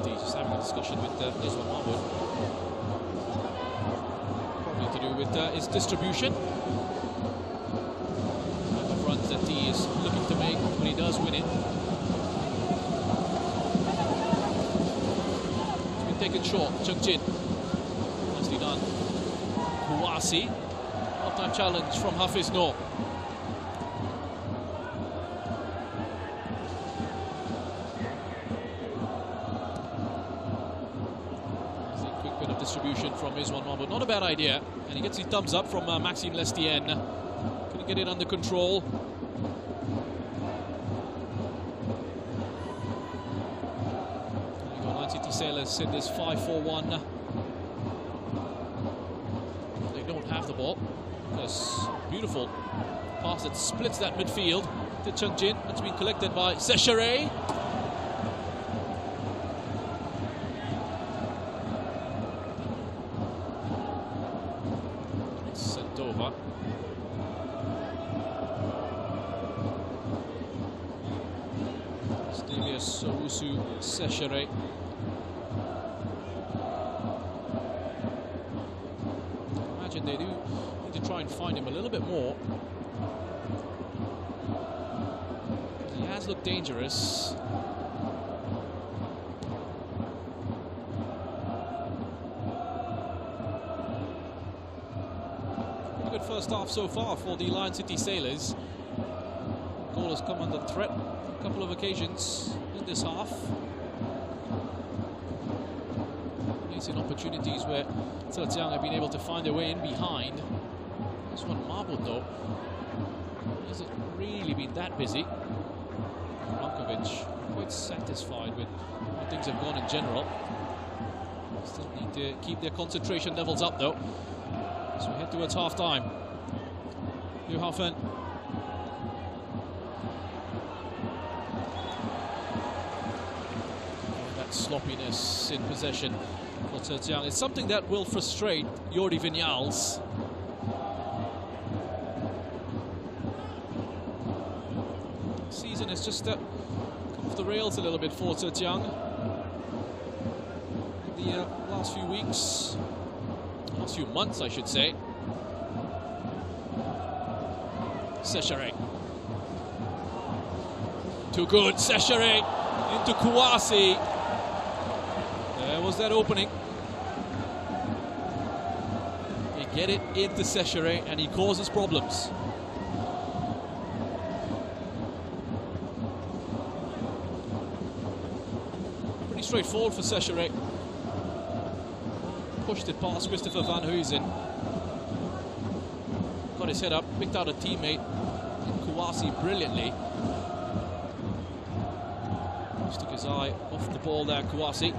He's just having a discussion with Iswan Mahmoud. To do with his distribution. Type of runs that he is looking to make when he does win it. It's been taken short. CHN. Nicely done. Kouassi. Half-time challenge from Hafiz Noor. Distribution from Iswan Mahmoud. Not a bad idea. And he gets the thumbs up from Maxime Lestienne. Couldn't get it under control. Lion City Sailors in this 5-4-1. They don't have the ball. This beautiful pass that splits that midfield to CHN. That's been collected by Sechere. Over. Stelios Owusu Sechere. Imagine they do need to try and find him a little bit more. does look dangerous. Pretty good first half so far for the Lion City Sailors. Goal has come under threat on a couple of occasions in this half. In opportunities where Zhejiang have been able to find their way in behind. This one marbled though. Hasn't really been that busy. Blankovic quite satisfied with how things have gone in general. Still need to keep their concentration levels up though. So we head towards half time. Johafen. That sloppiness in possession for Zhejiang. It's something that will frustrate Jordi Viñals. Season has just come off the rails a little bit for Zhejiang. In the last few weeks, last few months I should say. Sechare. Too good, Sechare into Kouassi. There was that opening. He get it into Sechare and he causes problems. Pretty straightforward for Sechare. Pushed it past Christopher Van Huysen. Got his head up, picked out a teammate. Kouassi brilliantly. Just took his eye off the ball there, Kouassi.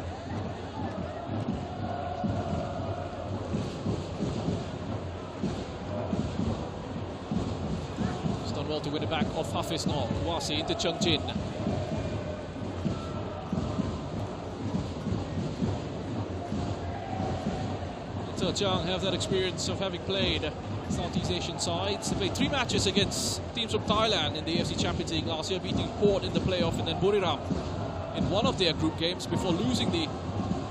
He's done well to win it back off Hafiz Noor. Kouassi into Chung Jin. Zhejiang have that experience of having played Southeast Asian sides. They played 3 matches against teams from Thailand in the AFC Champions League last year, beating Port in the playoff and then Buriram in one of their group games before losing the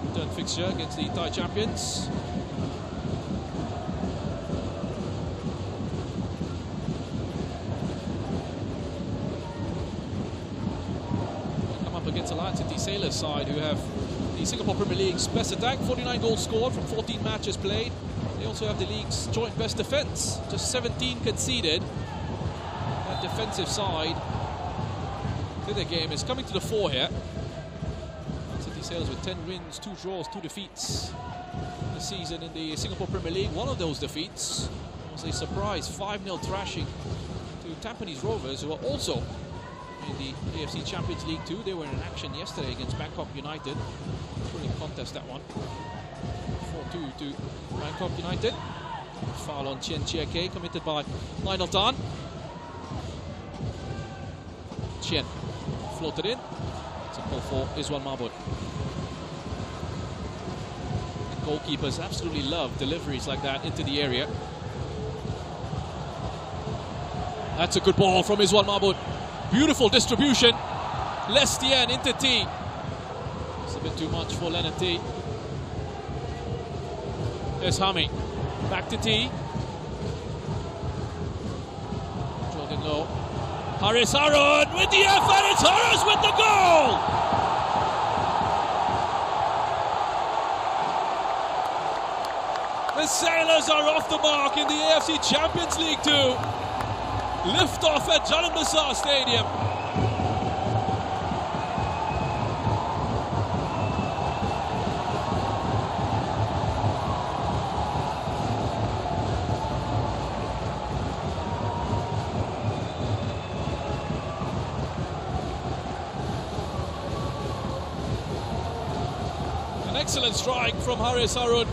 return fixture against the Thai champions. They come up against a Lion City Sailors side who have the Singapore Premier League's best attack, 49 goals scored from 14 matches played. They also have the league's joint best defence, just 17 conceded. That defensive side to the game is coming to the fore here. City Sailors with 10 wins, 2 draws, 2 defeats this season in the Singapore Premier League. One of those defeats was a surprise 5-0 thrashing to Tampines Rovers, who are also in the AFC Champions League Two. They were in action yesterday against Bangkok United. Brilliant contest, that one. 4-2 to Bangkok United. Foul on Chien Chiake committed by Lionel Tan. Chien floated in. Simple for Iswan Mahmoud. The goalkeepers absolutely love deliveries like that into the area. That's a good ball from Iswan Mahmoud. Beautiful distribution. Lestien into T. It's a bit too much for Leonard T. There's Hami. Back to T. Jogging low. Haris Harun with the effort. It's Haris with the goal! The Sailors are off the mark in the AFC Champions League 2. Lift off at Jalan Besar Stadium. An excellent strike from Haris Harun.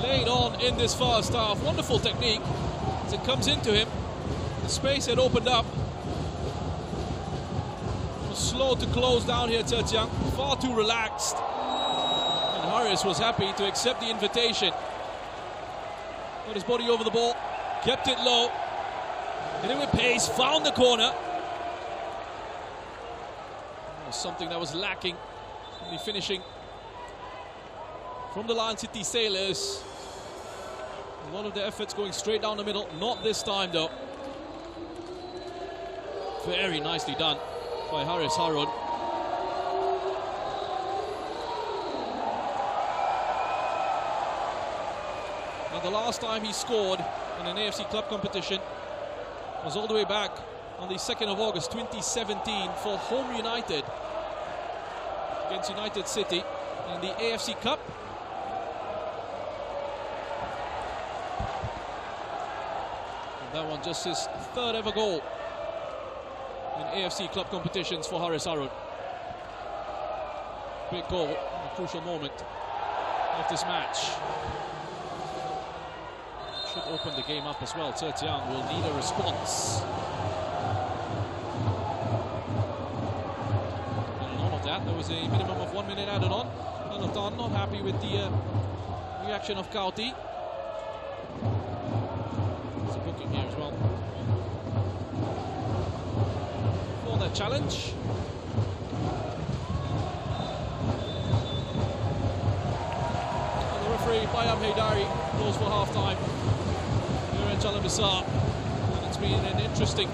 Laid on in this first half. Wonderful technique as it comes into him. The space had opened up. Was slow to close down here, Zhejiang. Far too relaxed. And Haris was happy to accept the invitation. Got his body over the ball. Kept it low. Hit it with pace. Found the corner. That was something that was lacking in the finishing from the Lion City Sailors. A lot of the efforts going straight down the middle. Not this time, though. Very nicely done by Haris Harun. Now, the last time he scored in an AFC club competition was all the way back on the 2nd of August 2017 for Home United against United City in the AFC Cup. And that one just his 3rd ever goal in AFC club competitions for Haris Harun. Big goal, a crucial moment of this match. Should open the game up as well. Zhejiang will need a response. And in all of that, there was a minimum of 1 minute added on. Anatan not happy with the reaction of Kauti. There's a booking here as well for that challenge. And the referee, Bayam Haydari, goes for half-time. Jalan Besar, and it's been an interesting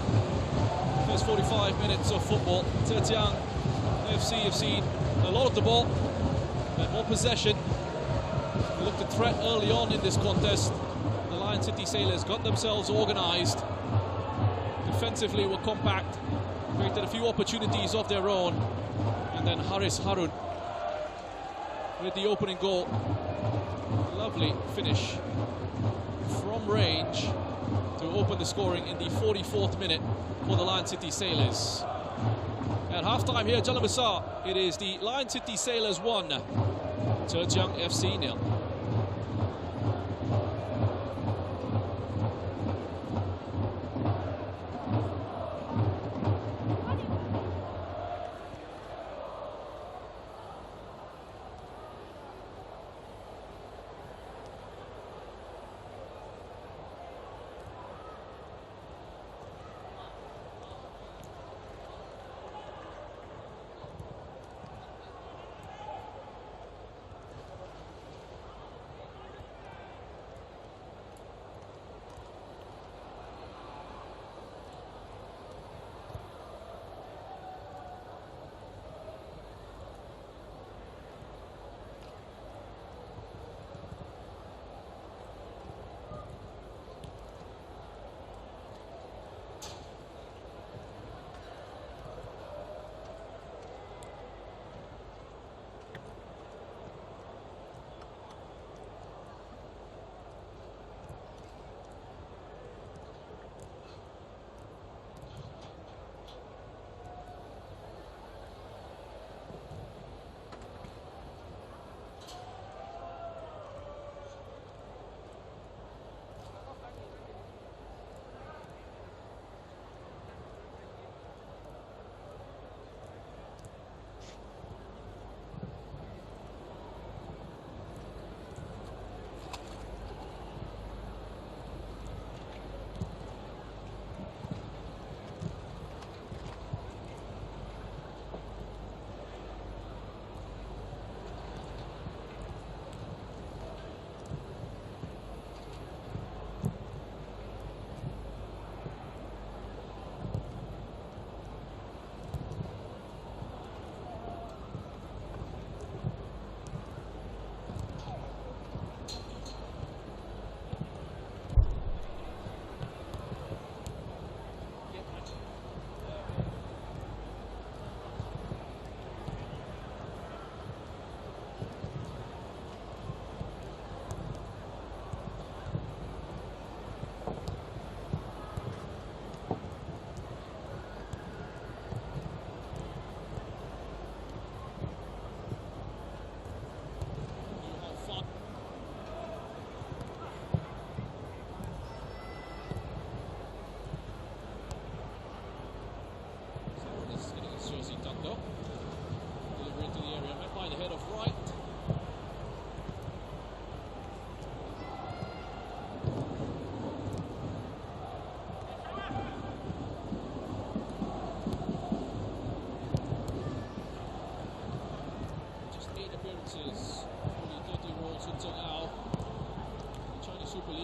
first 45 minutes of football. Zhejiang FC have seen a lot of the ball, and more possession. They looked a threat early on in this contest. The Lion City Sailors got themselves organised. Defensively were compact, created a few opportunities of their own, and then Haris Harun with the opening goal. Lovely finish from range to open the scoring in the 44th minute for the Lion City Sailors. At half-time here, Jalan Besar, it is the Lion City Sailors 1, Zhejiang FC 0.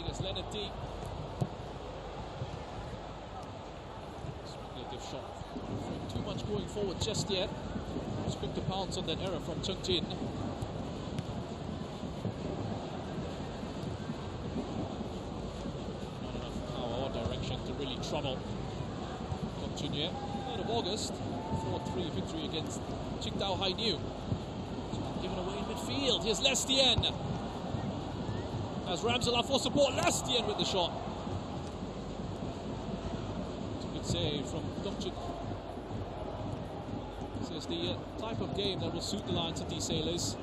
playing as Leonard T. Speculative shot. Too much going forward just yet. Just quick to pounce on that error from CHN. Not enough power or direction to really trouble Junior. 3rd of August, 4-3 victory against Qingdao Hainiu. Given away in midfield. Here's Lestien. As Ramsala for support. Lestien with the shot. It's a good save from Dongchuk. This is the type of game that will suit the Lion City Sailors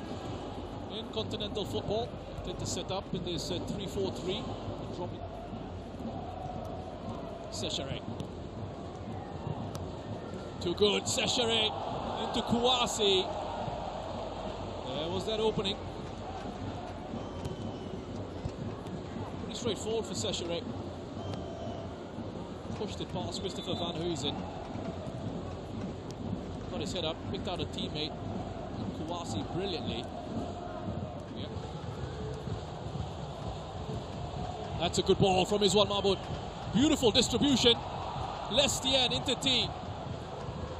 in continental football. Did the setup in this 3-4-3. Dropping Sechere. Too good, Sechere into Kouassi. There was that opening. Pretty straightforward for Sechere. Pushed it past Christopher Van Huysen. Got his head up, picked out a teammate. Kouassi brilliantly. Yep. That's a good ball from Izwan Mahmoud. Beautiful distribution. Lestien into T.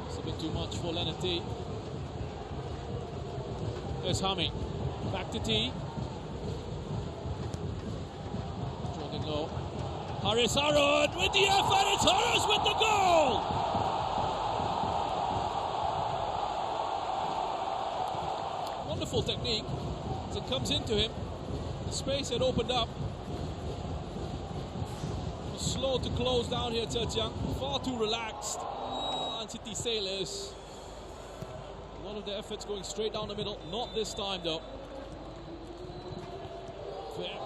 It's a bit too much for Leonard T. There's Hami. Back to T. Jogging low. Haris Harun with the effort. It's Haris with the goal! Wonderful technique as it comes into him. The space had opened up. It was slow to close down here at Zhejiang. Far too relaxed. City Sailors. A lot of their efforts going straight down the middle. Not this time though. Fair.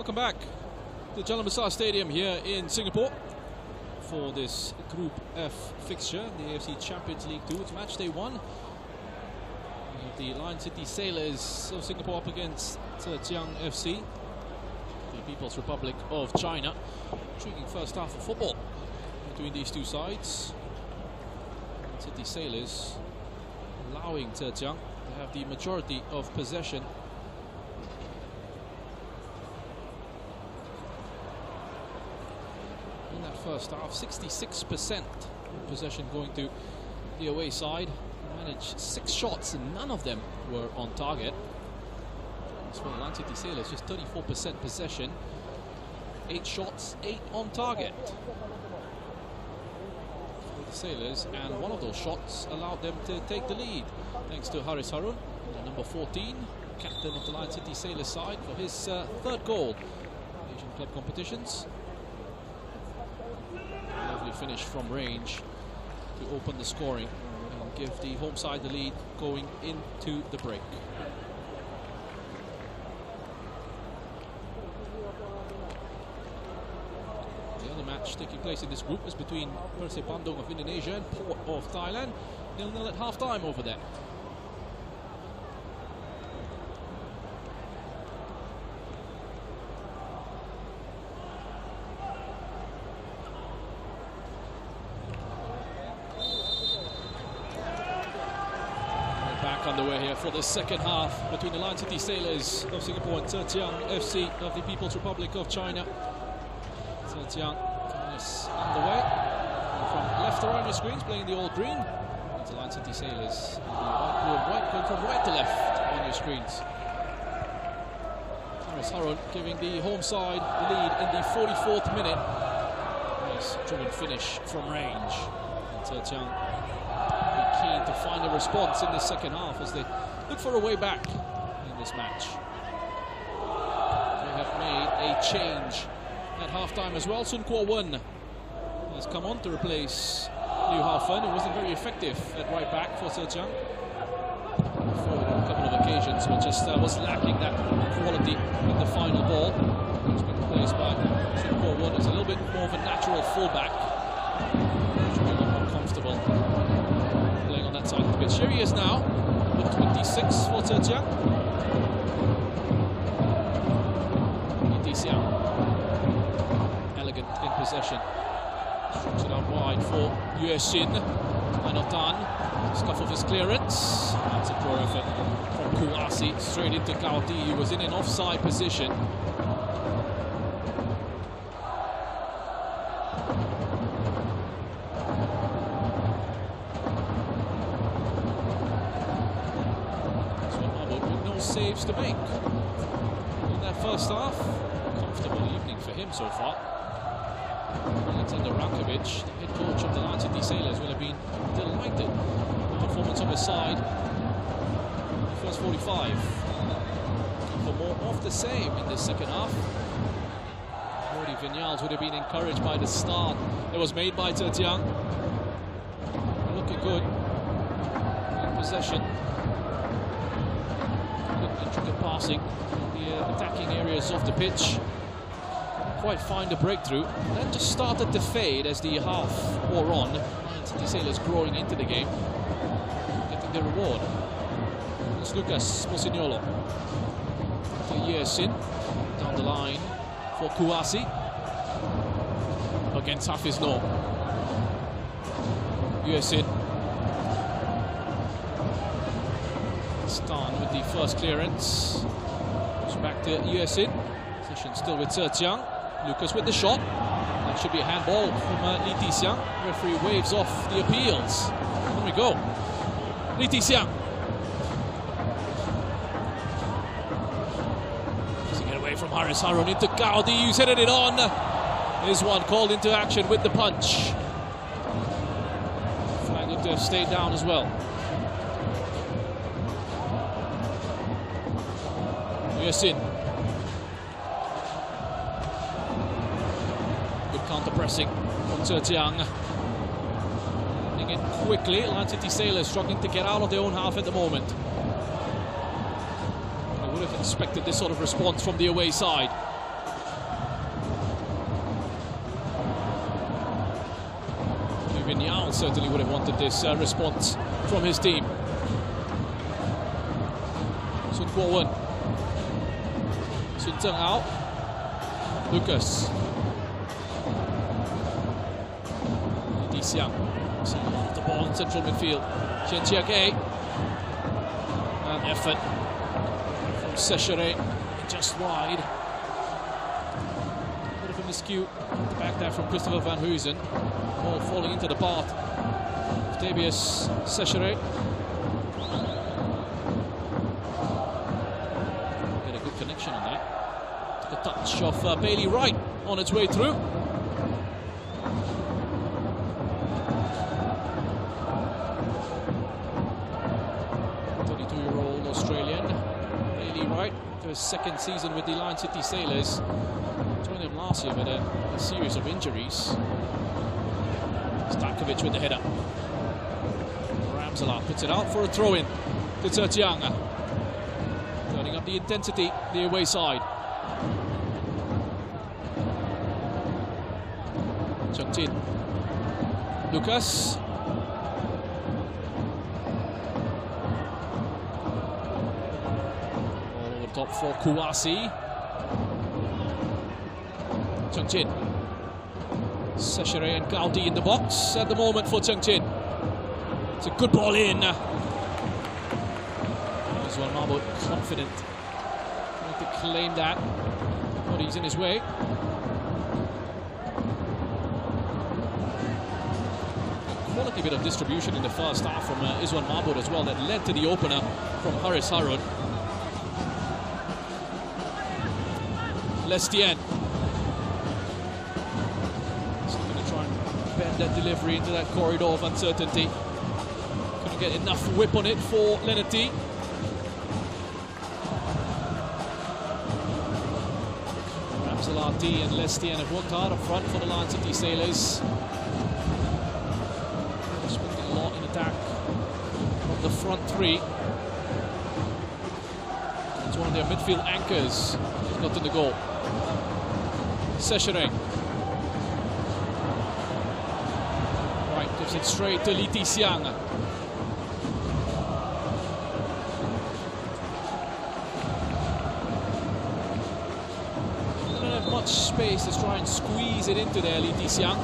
welcome back to Jalan Besar Stadium here in Singapore for this Group F fixture, the AFC Champions League Two. It's match day 1. The Lion City Sailors of Singapore up against Zhejiang FC, the People's Republic of China. Intriguing first half of football between these two sides. Lion City Sailors allowing Zhejiang to have the majority of possession. In that first half, 66% possession going to the away side. Managed 6 shots and none of them were on target. As for the Lion City Sailors, just 34% possession, 8 shots, 8 on target for the Sailors, and one of those shots allowed them to take the lead thanks to Haris Harun, the number 14, captain of the Lion City Sailors side, for his 3rd goal in Asian club competitions. A lovely finish from range to open the scoring and give the home side the lead going into the break. The other match taking place in this group is between Persib Bandung of Indonesia and Port of Thailand. 0-0 at half-time over there. Underway here for the second half between the Lion City Sailors of Singapore and Zhejiang FC of the People's Republic of China. Zhejiang is underway from left to right on your screens, playing the all green. The Lion City Sailors, the white, blue and white, going from right to left on your screens. Haris Harun giving the home side the lead in the 44th minute. Nice driven finish from range. And Zhejiang keen to find a response in the second half as they look for a way back in this match. They have made a change at half-time as well. Sun Kwa Won has come on to replace Liu Haofen, who wasn't very effective at right back for Zhejiang. Forward on a couple of occasions, but just was lacking that quality in the final ball. It's been replaced by Sun Kwa Won as a little bit more of a natural fullback. Which will be a lot more comfortable playing on that side of the pitch. Here he is now, with 26 for Zhejiang. Lee Xiang, elegant in possession. Strokes it out wide for Yue Xin. Final Tan, scuff of his clearance. That's a poor effort from Kouassi, straight into Cao Di, who was in an offside position. Saves to make in that first half. Comfortable evening for him so far. Alexander Rankovic, the head coach of the Lion City Sailors, will have been delighted with the performance of his side in the first 45. For more of the same in this second half. Jordi Vinyals would have been encouraged by the start that was made by Zhejiang. Looking good in possession. Intricate passing in the attacking areas of the pitch. Quite find a breakthrough. Then just started to fade as the half wore on. Lion City Sailors growing into the game, getting the reward. It's Lucas Mosignolo to Yue Xin down the line for Kouassi against Hafiz Noor. Yue Xin. Stan with the first clearance. Goes back to Yue Xin. Position still with Zhejiang. Lucas with the shot. That should be a handball from Lee Xiang. Referee waves off the appeals. Here we go. Lee Xiang. To get away from Haris Harun into Cao Di, who's headed it on. Here's one called into action with the punch. Flag looked to have stayed down as well. Yue Xin. Good counter-pressing from Zhejiang. Running in quickly. Lion City Sailors struggling to get out of their own half at the moment. I would have expected this sort of response from the away side. Vinyal certainly would have wanted this response from his team. Sun Kuo-wen. Sun Zheng-ao. Lucas. Li Xiang. The ball in central midfield. Chen Jie-ge. An effort from Secheret. Just wide. A bit of a miscue. Back there from Christopher Van Huysen. Ball falling into the path of Tobias Secheret. Get a good connection on that. Took a touch of Bailey Wright on its way through. 32-year-old Australian Bailey Wright, to his second season with the Lion City Sailors. Joined them last year, but a series of injuries. Stankovic with the header. Ramselaar puts it out for a throw-in to Zhejiang. Turning up the intensity, the away side. Chung Jin. Lucas. All over the top for Kouassi. Chung Jin. Secheret and Gaudi in the box at the moment for Chung Jin. It's a good ball in. Iswan Mahmoud confident. Trying to claim that. But he's in his way. Quality bit of distribution in the first half from Iswan Mahmoud as well that led to the opener from Haris Harun. Lestienne. Bend that delivery into that corridor of uncertainty. Couldn't get enough whip on it for Leonard T. Ramselaar, D and Lestienne have worked hard up front for the Lion City Sailors. Spending a lot in attack from the front three. It's one of their midfield anchors who's got to the goal. Secheret. Gives it straight to Li Xiang. They don't have much space to try and squeeze it into there, Li Xiang.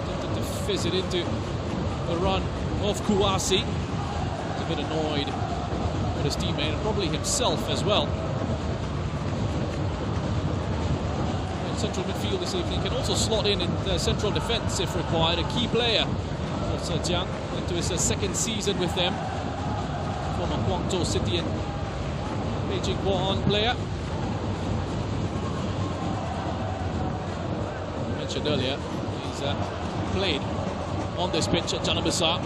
Attempted to fizz it into the run of Kouassi. He's a bit annoyed with his teammate and probably himself as well. Central midfield this evening, can also slot in the central defence if required. A key player for Zhejiang into his second season with them. Former Guangzhou City and Beijing Guoan player. I mentioned earlier, he's played on this pitch at Janabasar.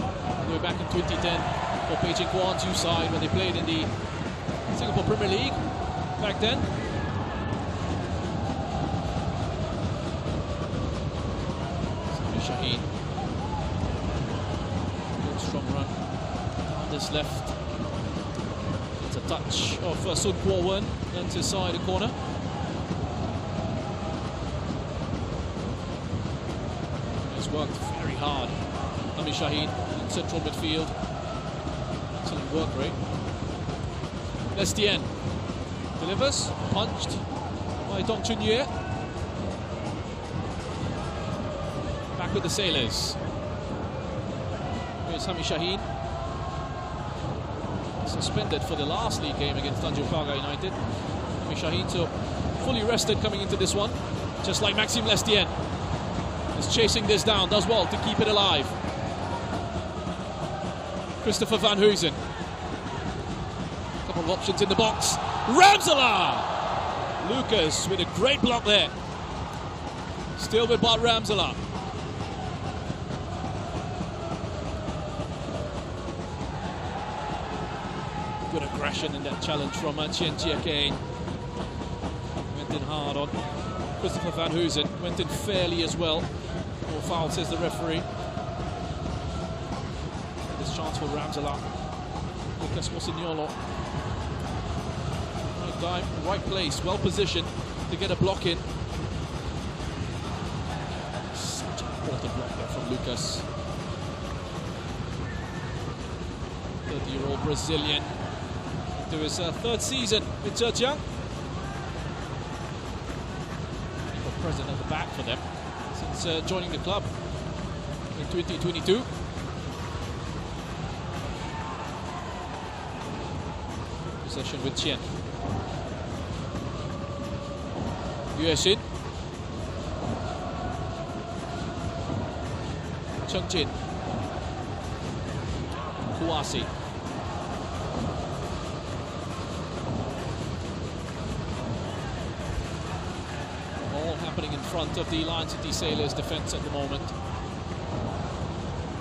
Way back in 2010 for Beijing Guoan's U side when they played in the Singapore Premier League back then. Shaheen. Good strong run on this left. It's a touch of Sun Kuo-wen and to side a corner. He's worked very hard. Nami Shaheen in central midfield. Excellent work rate. Lestienne delivers, punched by Dong Chun-Yue. Back with the Sailors. Here's Hami Shaheen. Suspended for the last league game against Tanjung Pagar United. Hami Shaheen so fully rested coming into this one. Just like Maxime Lestienne. Is chasing this down, does well to keep it alive. Christopher Van Huysen. Couple of options in the box. Ramselaar! Lucas with a great block there. Still with Bart Ramselaar. Good aggression in that challenge from Chen Jie-ge. Went in hard on Christopher Van Huysen. Went in fairly as well. No foul, says the referee. This chance for Ramselaar. Lucas Mosignolo. Right time, right place, well positioned to get a block in. Important block there from Lucas. 30-year-old Brazilian into his third season with Zhejiang. Present at the back for them since joining the club in 2022. Possession with Chen. Yueshin. Chengjin. Kouassi. Happening in front of the Lion City Sailors defense at the moment.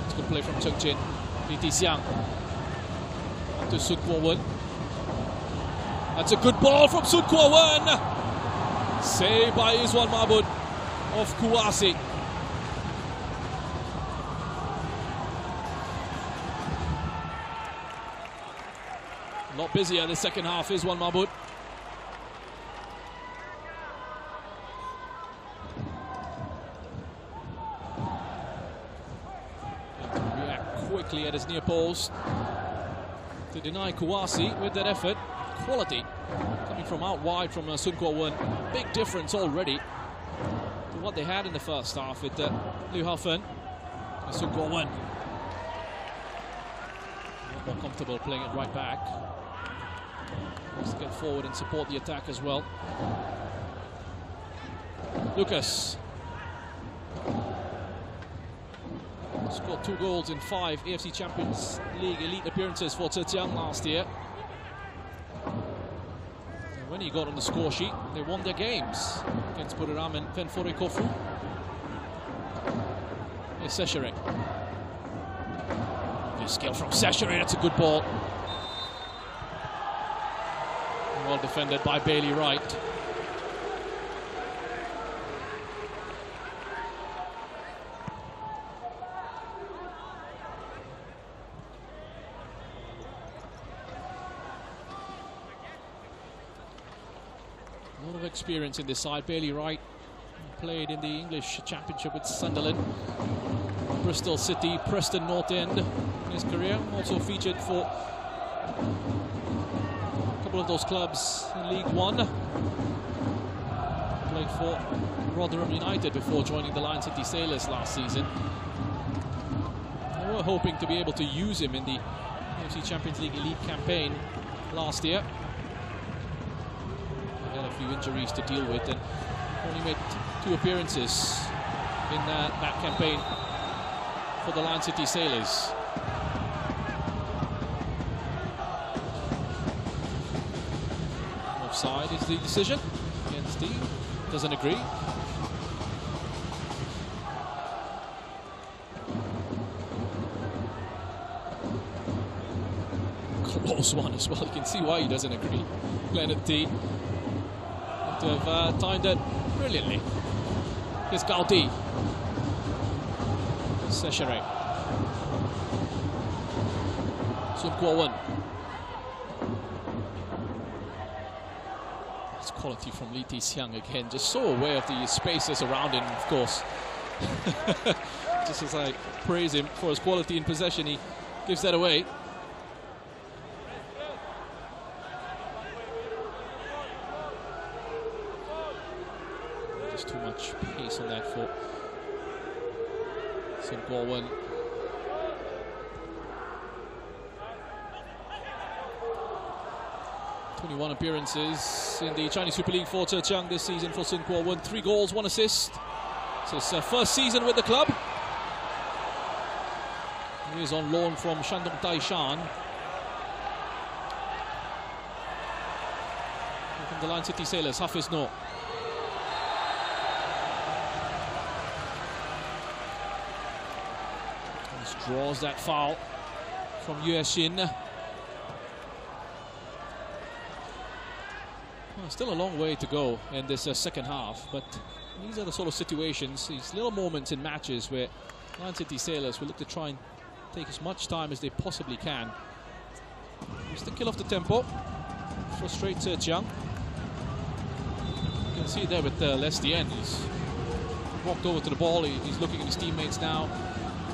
It's a good play from Chengjin. Zhejiang to Sun Kuo-wen. That's a good ball from Sun Kuo-wen. Saved by Iswan Mahmoud of Kouassi. A lot busier in the second half, Iswan Mahmoud. Quickly at his near post to deny Kouassi with that effort. Quality coming from out wide from Sun Kuo-wen. Big difference already to what they had in the first half with Liu Haofen. Sun Kuo-wen more comfortable playing it right back. Wants to get forward and support the attack as well. Lucas scored 2 goals in 5 AFC Champions League elite appearances for Zhejiang last year. And when he got on the score sheet, they won their games against Buriram and Penfore Kofu. Here's Seshere. Good skill from Seshere, that's a good ball. Well defended by Bailey Wright. A lot of experience in this side. Bailey Wright played in the English Championship with Sunderland, Bristol City, Preston North End in his career. Also featured for a couple of those clubs in League One. Played for Rotherham United before joining the Lion City Sailors last season. They were hoping to be able to use him in the AFC Champions League Elite campaign last year. Had a few injuries to deal with and only made 2 appearances in that campaign for the Lion City Sailors. Offside is the decision against D. Doesn't agree. Close one as well. You can see why he doesn't agree. Leonard D. To have timed it brilliantly. Here's Gaudi. Seshere. Sun Kuo-wen. It's quality from Lee Ti-xiang again. Just so aware of the spaces around him, of course. Just as I praise him for his quality in possession, he gives that away. Just too much pace on that for Sun Kuo-wen. "21 appearances in the Chinese Super League for Zhejiang this season for Sun Kuo-wen. 3 goals, 1 assist. It's his first season with the club. He is on loan from Shandong Taishan. From the Lion City Sailors, Hafiz Noor. Draws that foul from Yueshin. Well, still a long way to go in this second half, but these are the sort of situations, these little moments in matches where Lion City Sailors will look to try and take as much time as they possibly can. Just to kill off the tempo, frustrate Zhejiang. You can see there with Lestien, he's walked over to the ball. He's looking at his teammates now,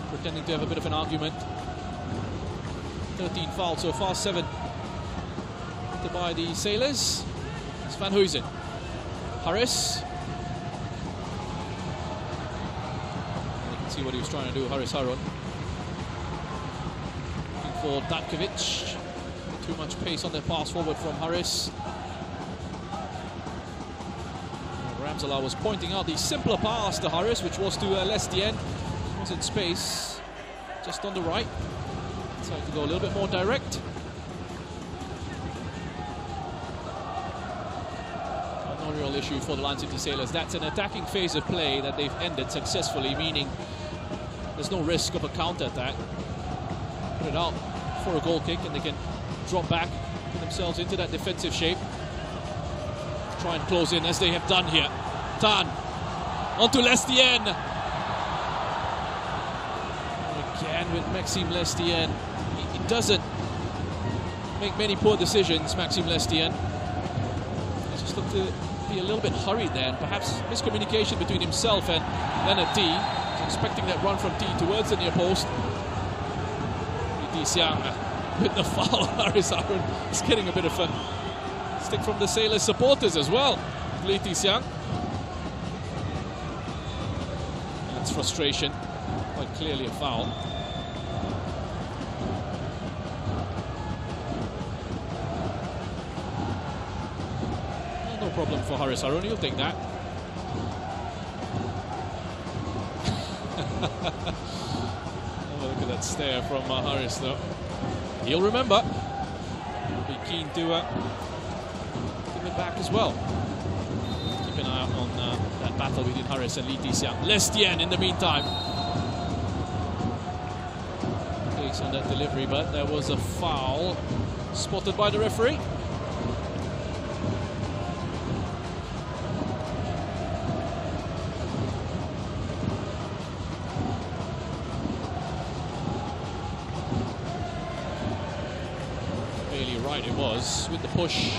pretending to have a bit of an argument. 13 fouls so far, 7 by the Sailors. It's Van Huysen. Harris. You can see what he was trying to do, Haris Harun. Looking for Datkovic. Too much pace on the pass forward from Harris. Ramsala was pointing out the simpler pass to Harris, which was to Lestien. He was in space, just on the right. Decided to go a little bit more direct. No real issue for the Lion City Sailors. That's an attacking phase of play that they've ended successfully, meaning there's no risk of a counter-attack. Put it out for a goal kick and they can drop back, put themselves into that defensive shape. Try and close in as they have done here. Tan onto Lestien. Again with Maxime Lestien. He doesn't make many poor decisions, Maxime Lestien. He just looked to be a little bit hurried there, and perhaps miscommunication between himself and Leonard T. He's expecting that run from T towards the near post. Li Xiang with the foul. Haris Harun is getting a bit of a stick from the Sailors supporters as well. Li Xiang. That's frustration. Quite clearly a foul. No problem for Haris Harun, he'll take that. Oh, look at that stare from Haris though. He'll remember. Be keen to give it back as well. Keep an eye out on that battle between Haris and Li Xiang. Lestien in the meantime. Takes on that delivery, but there was a foul spotted by the referee. Really right it was with the push.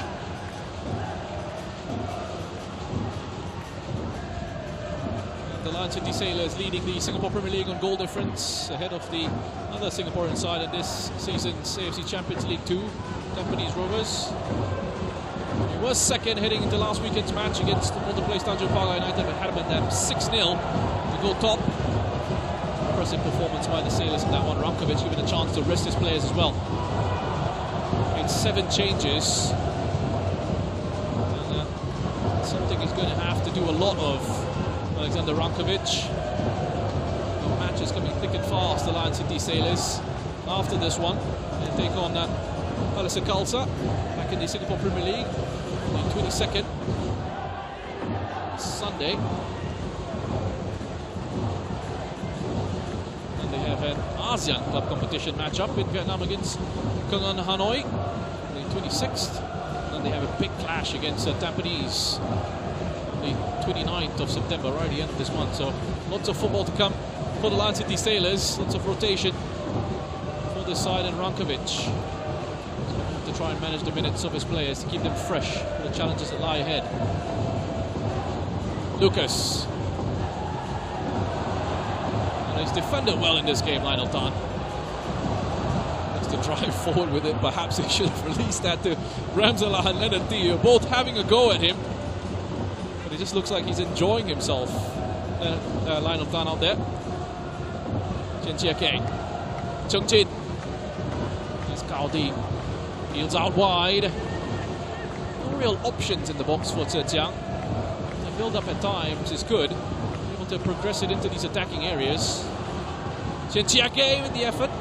The Lion City Sailors leading the Singapore Premier League on goal difference, ahead of the other Singaporean side in this season's AFC Champions League Two, Tampines Rovers. He was second heading into last weekend's match against the multi-place Tanjung Pagar United, but had them 6-0 to go top. Impressive performance by the Sailors in that one. Rankovic given a chance to rest his players as well. Made 7 changes. And something he's going to have to do a lot of. Alexander Rankovic. The match is coming thick and fast, the Lion City Sailors. After this one, they take on Palliser Khalsa, back in the Singapore Premier League, the 22nd, Sunday. And they have an ASEAN Club competition matchup in Vietnam against Công An Hanoi, the 26th. And they have a big clash against Tampines. The 29th of September, right at the end of this month. So lots of football to come for the Lion City Sailors. Lots of rotation for this side, and Rankovic to try and manage the minutes of his players to keep them fresh for the challenges that lie ahead. Lucas. And he's defended well in this game, Lionel Tan. Has to drive forward with it. Perhaps he should have released that to Ramsala and Leonard T, who are both having a go at him. It just looks like he's enjoying himself. Lionel Tan out there. Chen Chia-Keng. Chung Chin. There's Cao-Di. Fields out wide. No real options in the box for Zhejiang. The build-up at times is good. Able to progress it into these attacking areas. Chen Chia-Keng with the effort.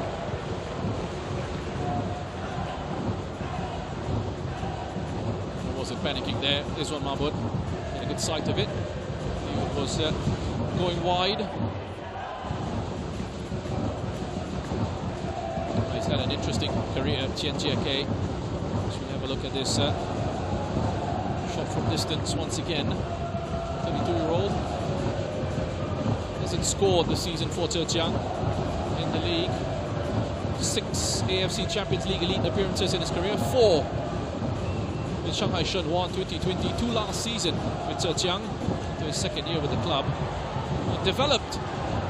I wasn't panicking there. This one, Mahmoud. A good sight of it. He was going wide. He's had an interesting career, Chen Chia-Keng. Should have a look at this shot from distance once again. 32-year-old hasn't scored this season for Zhejiang in the league. 6 AFC Champions League elite appearances in his career, 4 in Shanghai Shenhua 2020, 2 last season with Zhejiang, into his second year with the club. developed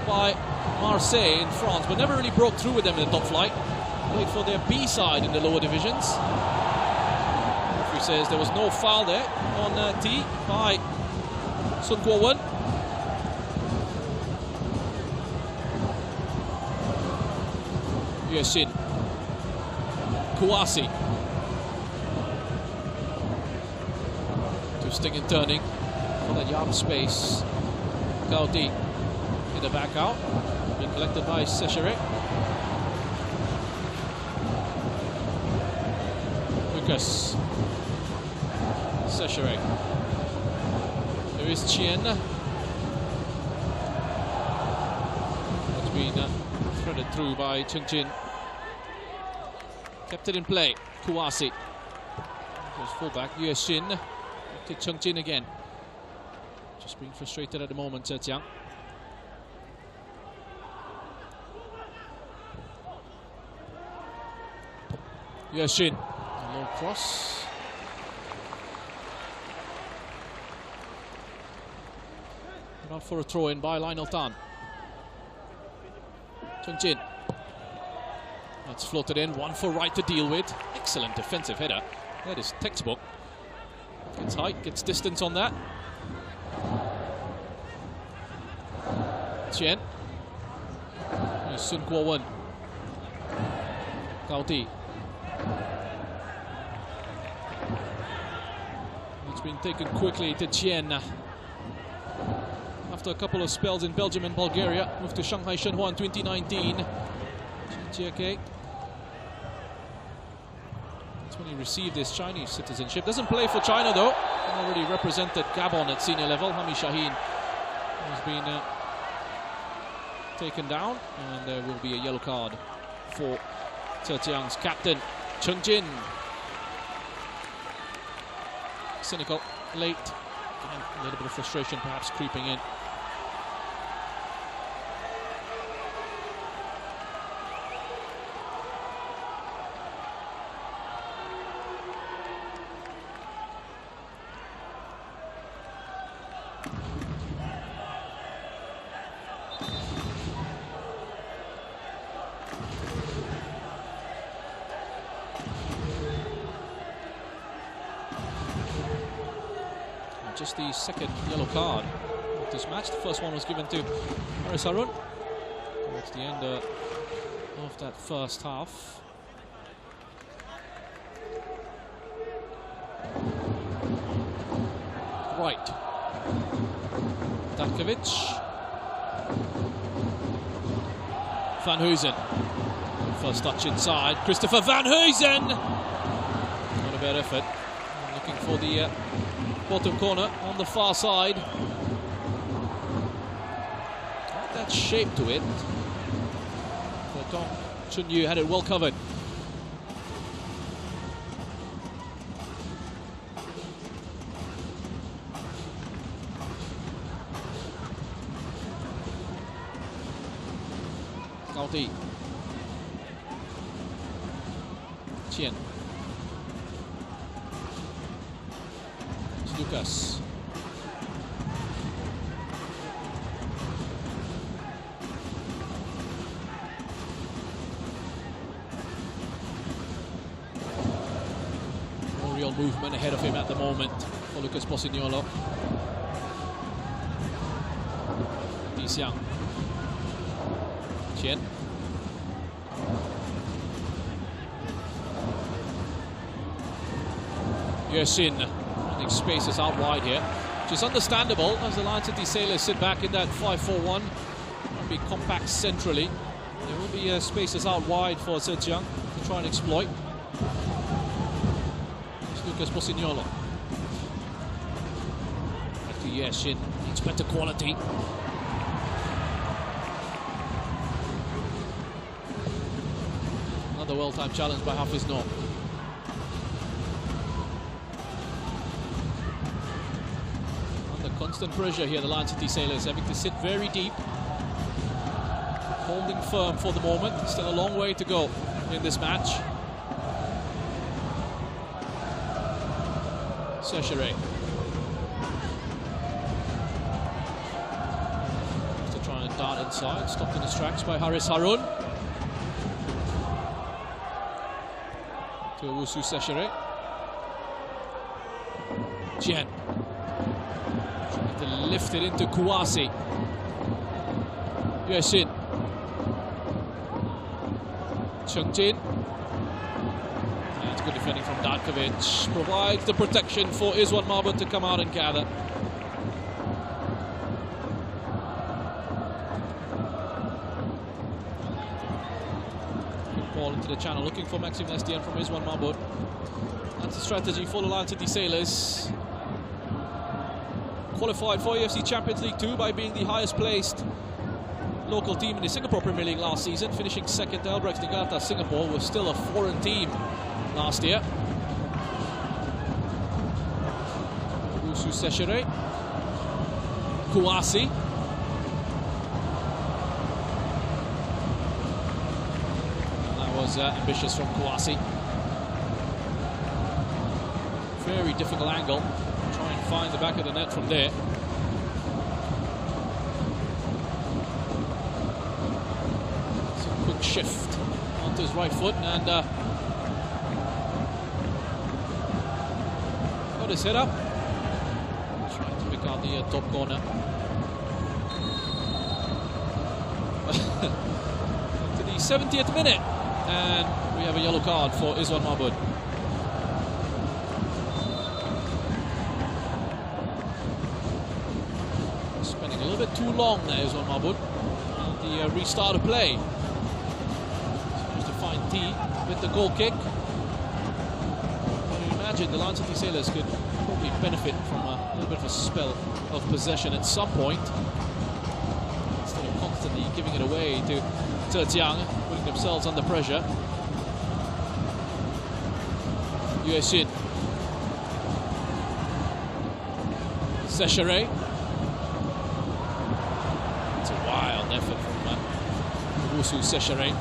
by Marseille in France, but never really broke through with them in the top flight. Played for their B side in the lower divisions. Referee says there was no foul there on T by Sun Kuo-wen. Yueshin, Kouassi, twisting and turning for that yard of space. Gaudi in the back out, being collected by Secheret. Lucas, Secheret. There is CHN. That's been threaded through by Cheng-Chin. Kept it in play. Kouassi. Goes fullback. Yueshin. To Cheng-Chin again. Just being frustrated at the moment, Zhejiang. Yueshin. Low cross. Not for a throw-in by Lionel Tan. Cheng-Chin. That's floated in. One for right to deal with. Excellent defensive header. That is textbook. Gets height, gets distance on that. CHN. Here's Sun Kuo-wen. Gaudi. It's been taken quickly to CHN. After a couple of spells in Belgium and Bulgaria, moved to Shanghai Shenhua in 2019. JK. That's when he received his Chinese citizenship. Doesn't play for China though. Already represented Gabon at senior level. Hami Shaheen has been taken down, and there will be a yellow card for Zhejiang's captain, Cheng-Chin. Cynical, late, and a little bit of frustration perhaps creeping in. Just the second yellow card of this match. The first one was given to Haris Harun towards the end of that first half. Right. Dankovic. Van Huysen. First touch inside. Christopher Van Huysen. Not a bad effort. Looking for the bottom corner on the far side. Not that shape to it. But Dong Chunyu had it well covered. Gaudi. CHN. Lucas. No real movement ahead of him at the moment for Lucas Bosignolo. Xiang. CHN. Yueshin. Spaces out wide here, which is understandable as the Lion City Sailors sit back in that 5-4-1 and be compact centrally. There will be spaces out wide for Zhejiang to try and exploit. It's Lucas Bosignolo. Back to Yueshin. Needs better quality. Another well-timed challenge by Hafiz Noor. Constant pressure here, the Lion City Sailors having to sit very deep, holding firm for the moment. Still a long way to go in this match. Secheret. start inside, stopped in his tracks by Haris Harun. To Owusu Seshere. Jen. Trying to lift it into Kouassi. Yueshin. Chungjin. That's good defending from Darkovic. Provides the protection for Iswan Mabut to come out and gather. Good ball into the channel, looking for Maxime Lestienne from Iswan Mabut. That's a strategy for the Lion City Sailors. Qualified for AFC Champions League 2 by being the highest placed local team in the Singapore Premier League last season, finishing second. Albrecht Niigata Singapore was still a foreign team last year. Owusu Seshere. Kouassi. That was ambitious from Kouassi. Very difficult angle. Try and find the back of the net from there. It's a quick shift onto his right foot and got his head up. Trying to pick out the top corner. To the 70th minute, and we have a yellow card for Iswan Mabut. Spending a little bit too long there, Iswan Mabut. The restart of play. Supposed to find T with the goal kick. I imagine the Lion City Sailors could probably benefit from a little bit of a spell of possession at some point, instead of constantly giving it away to Zhejiang, putting themselves under pressure. Yueshin. Seshere. It's a wild effort from Owusu Seshere.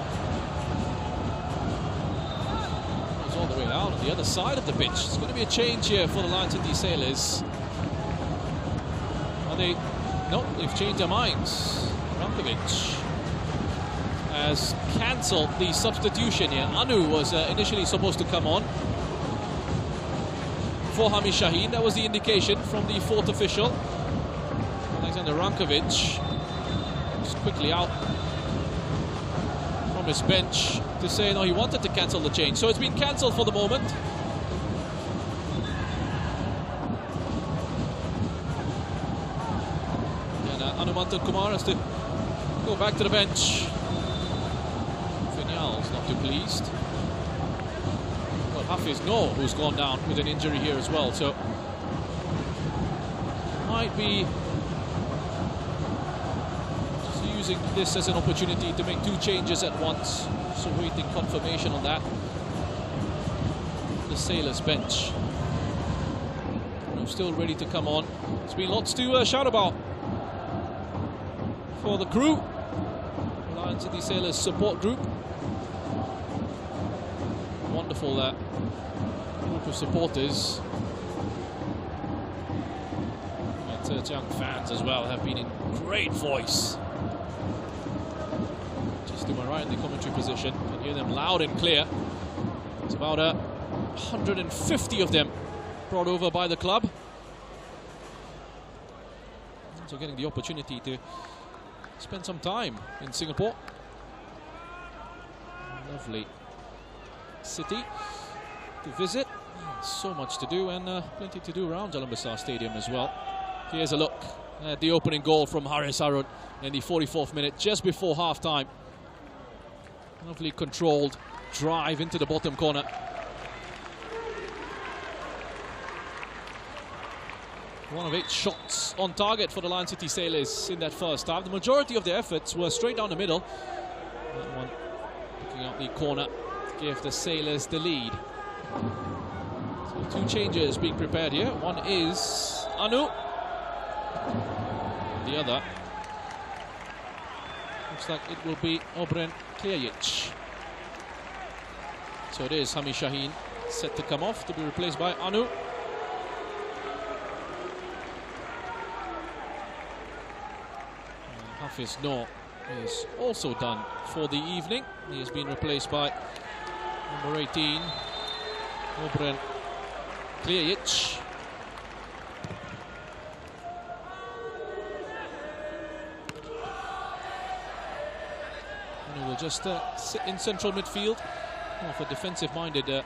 Goes all the way out on the other side of the pitch. It's going to be a change here for the Lion City Sailors. Are they? No, they've changed their minds. Rankovic has cancelled the substitution here. Anu was initially supposed to come on for Hami Shaheen. That was the indication from the fourth official. Alexander Rankovic just quickly out from his bench to say no, he wanted to cancel the change. So it's been cancelled for the moment. And Anumantan Kumar has to go back to the bench. Finyal's not too pleased. Well, Hafiz No, who's gone down with an injury here as well, so might be just using this as an opportunity to make two changes at once. So waiting confirmation on that. The Sailors bench. Still ready to come on. There's been lots to shout about for the crew. Lion City Sailors support group. Wonderful group of supporters. And young fans as well have been in great voice. Just to my right in the commentary position. You can hear them loud and clear. It's about 150 of them brought over by the club. So getting the opportunity to spend some time in Singapore. Lovely city to visit. So much to do, and plenty to do around Jalan Besar Stadium as well. Here's a look at the opening goal from Haris Harun in the 44th minute, just before half-time. Lovely controlled drive into the bottom corner. One of 8 shots on target for the Lion City Sailors in that first half. The majority of their efforts were straight down the middle. That one picking out the corner to give the Sailors the lead. So 2 changes being prepared here. One is Anu. The other looks like it will be Obren Kljajic. So it is Hami Shaheen set to come off to be replaced by Anu. Hafiz Noor is also done for the evening. He has been replaced by number 18, Obren Klijic. And he will just sit in central midfield. More of a defensive-minded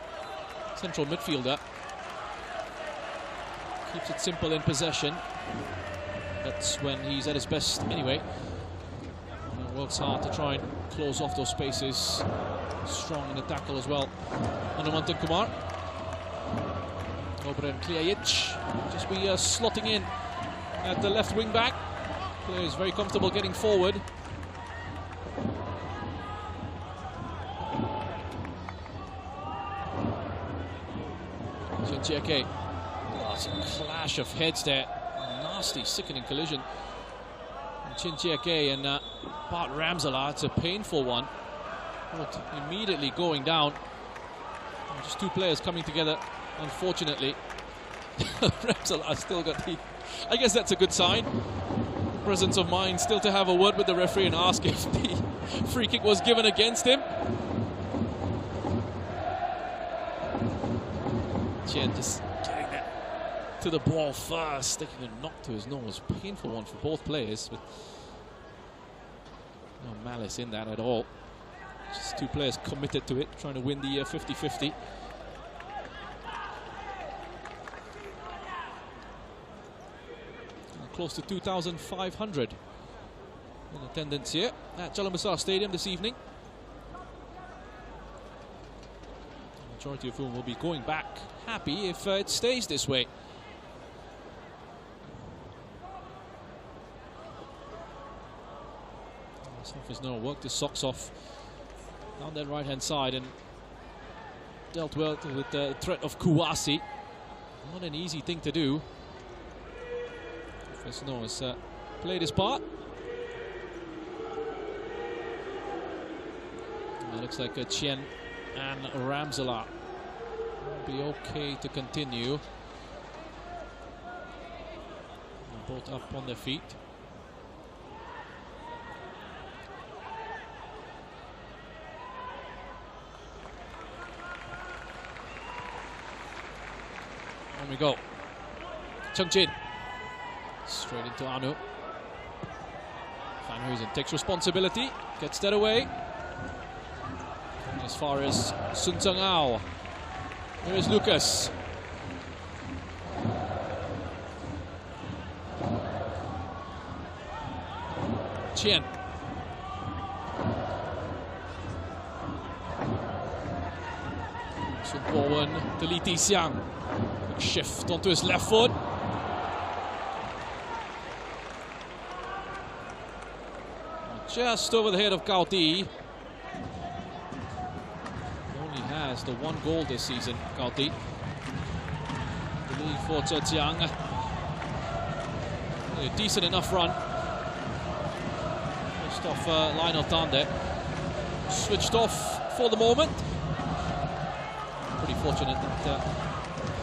central midfielder. Keeps it simple in possession. That's when he's at his best anyway. And works hard to try and close off those spaces. Strong in the tackle as well. Hanumantan Kumar. Obren Klijic just be slotting in at the left wing back. Player is very comfortable getting forward. Zhejiang. Oh, it's a clash of heads there. Nasty, sickening collision. Zhejiang and Bart Ramsala. It's a painful one. Both immediately going down. Just two players coming together, unfortunately. Ramsala still got the... I guess that's a good sign. Presence of mind still to have a word with the referee and ask if the free kick was given against him. Chen just getting that to the ball first, taking a knock to his nose. Painful one for both players, but no malice in that at all. Just two players committed to it, trying to win the 50-50. Close to 2,500 in attendance here at Jalan Besar Stadium this evening. The majority of whom will be going back happy if it stays this way. Hafiz Noor worked his socks off down that right-hand side and dealt well with the threat of Kouassi. Not an easy thing to do. Hafiz Noor has played his part. And it looks like Chen and Ramsala will be okay to continue. They're both up on their feet. On we go. Chung Jin. Straight into Anu. Van Huysen takes responsibility. Gets that away. And as far as Sun Tsang Ao. Here is Lucas. Chien. Sun Bowen to Lee Ti Xiang. Shift onto his left foot. Just over the head of Gao Di. Only has the one goal this season, Gao Di. The lead for Zhejiang. A decent enough run. Just off Lionel Tan there. Switched off for the moment. Pretty fortunate that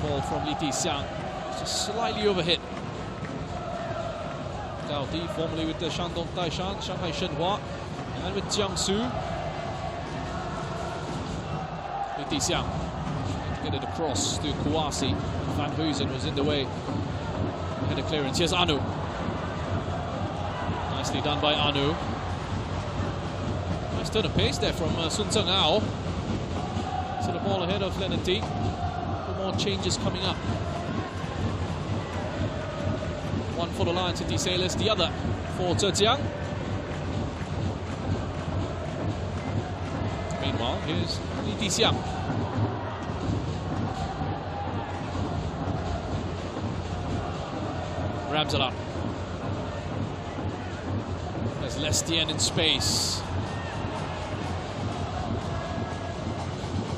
ball from Lee Ti Xiang just slightly overhit. Gao Di, formerly with the Shandong Taishan, Shanghai Shenhua, and with Jiangsu. Lee Ti Xiang to get it across to Kouassi. Van Huysen was in the way. Had a clearance. Here's Anu. Nicely done by Anu. Nice turn of pace there from Sun Tsang Ao. So the ball ahead of Leonard T. More changes coming up. One for the Lion City Sailors, the other for Zhejiang. Meanwhile, here's Lee Ti Xiang. Ramsala. There's Lestienne in space.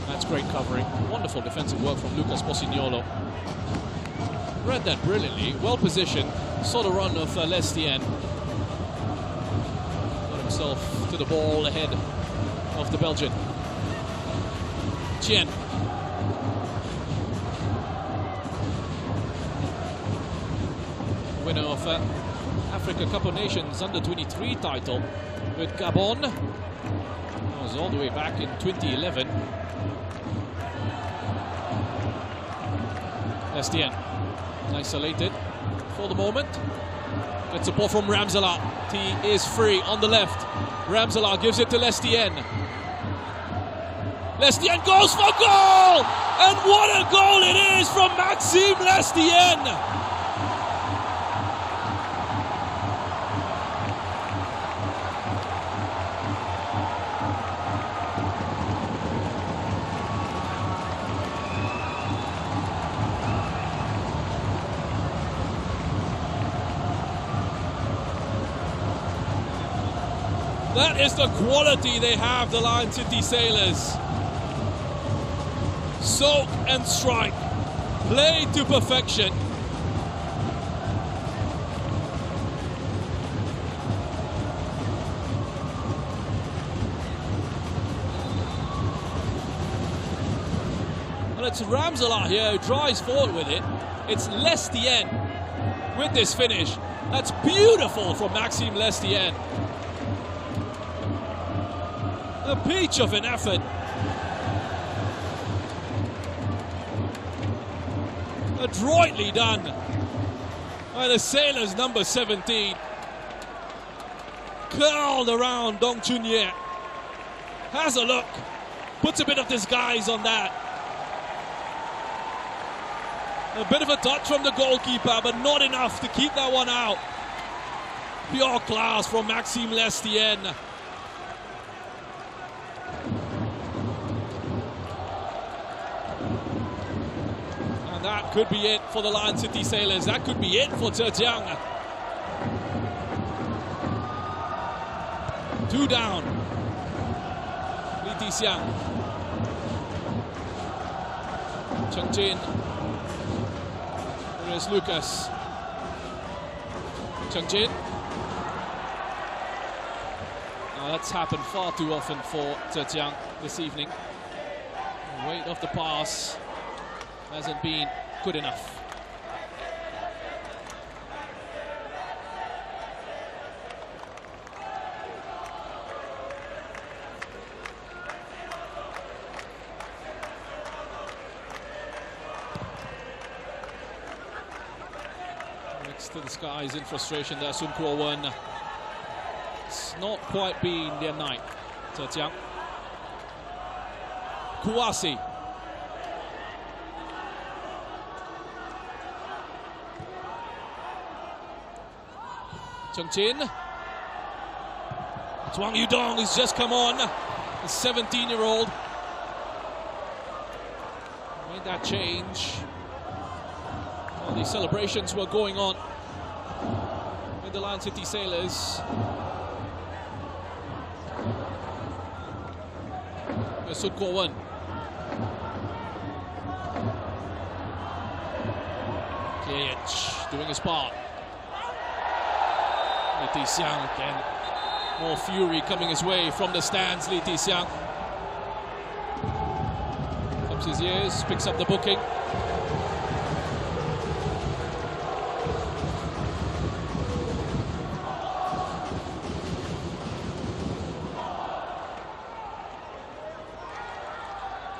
That's great covering. Wonderful defensive work from Lucas Bosignolo. Read that brilliantly. Well positioned. Saw the run of Lestienne. Got himself to the ball ahead of the Belgian. Chien. Winner of Africa Cup of Nations under-23 title with Gabon. That was all the way back in 2011. Lestien, isolated for the moment. Gets a ball from Ramsala. He is free on the left. Ramsala gives it to Lestien. Lestien goes for goal! And what a goal it is from Maxime Lestien! That is the quality they have, the Lion City Sailors. Soak and strike. Play to perfection. And it's Ramsala here who drives forward with it. It's Lestien with this finish. That's beautiful from Maxime Lestien. A peach of an effort. Adroitly done by the Sailors, number 17. Curled around Dong Chunye. Has a look. Puts a bit of disguise on that. A bit of a touch from the goalkeeper, but not enough to keep that one out. Pure class from Maxime Lestien. That could be it for the Lion City Sailors. That could be it for Zhejiang. 2 down. Li Tixiang. Cheng Jin. There is Lucas. Cheng Jin. Now that's happened far too often for Zhejiang this evening. The weight of the pass hasn't been good enough. Next to the skies in frustration there, Sun Kuo-wen. It's not quite been their night, Zhejiang. Kouassi. Cheng Jin. Zhuang Yudong has just come on. The 17-year-old. Made that change. While the celebrations were going on with the Lion City Sailors. Here's Sun Kuo-wen. KH doing his part. Li Tixiang again. More fury coming his way from the stands. Li Tixiang comes his ears, picks up the booking.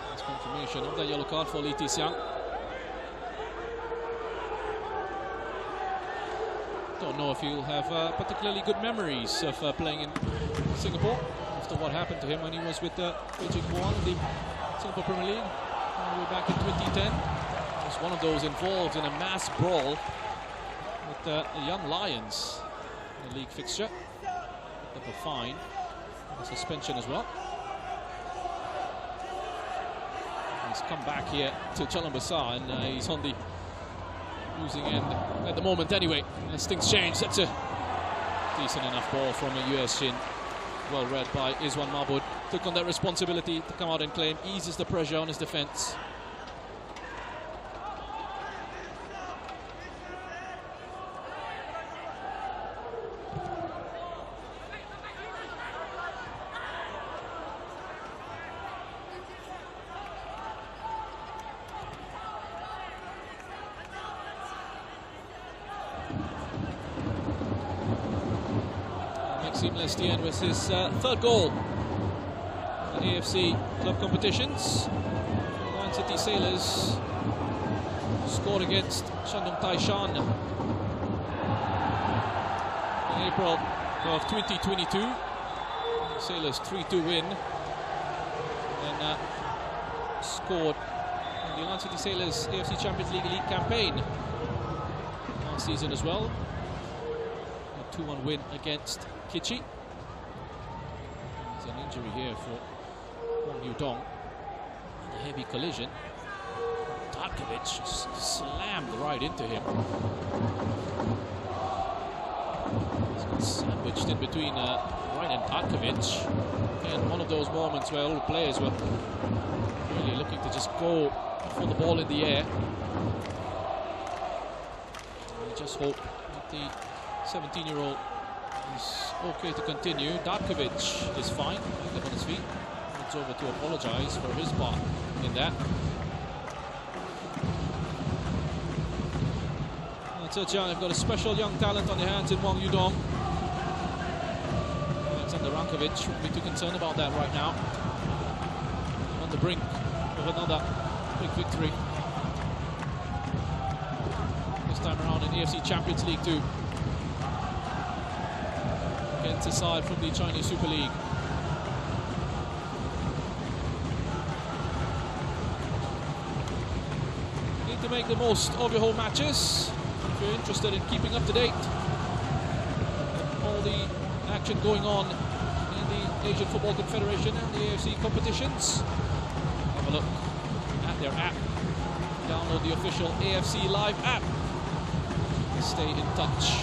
That's confirmation of the yellow card for Li Tixiang. Don't know if he'll have particularly good memories of playing in Singapore after what happened to him when he was with Beijing Guan in the Singapore Premier League all the way back in 2010. He was one of those involved in a mass brawl with the Young Lions in the league fixture. Picked up a fine and a suspension as well. He's come back here to Chalambasa and he's on the losing end at the moment anyway. As things change, that's a decent enough ball from a US Shin. Well read by Izwan Mahmoud. Took on that responsibility to come out and claim, eases the pressure on his defense. Maxime Lestienne with his third goal at AFC club competitions. Lion City Sailors scored against Shandong Taishan in April of 2022. Sailors 3-2 win, and scored in the Lion City Sailors AFC Champions League Elite campaign last season as well. A 2-1 win against Kichi. There's an injury here for Wang Yudong. And a heavy collision. Darkovic slammed right into him. He's got sandwiched in between Ryan and Darkovic. And one of those moments where all the players were really looking to just go for the ball in the air. I just hope that the 17-year-old is okay to continue. Darkovic is fine, back up on his feet. It's over to apologize for his part in that. Zhejiang have got a special young talent on their hands in Wang Yudong. Alexander Rankovic shouldn't be too concerned about that right now. On the brink of another big victory. This time around in AFC Champions League Two. Against a side from the Chinese Super League. You need to make the most of your home matches. If you're interested in keeping up to date all the action going on in the Asian Football Confederation and the AFC competitions, have a look at their app. Download the official AFC Live app. Stay in touch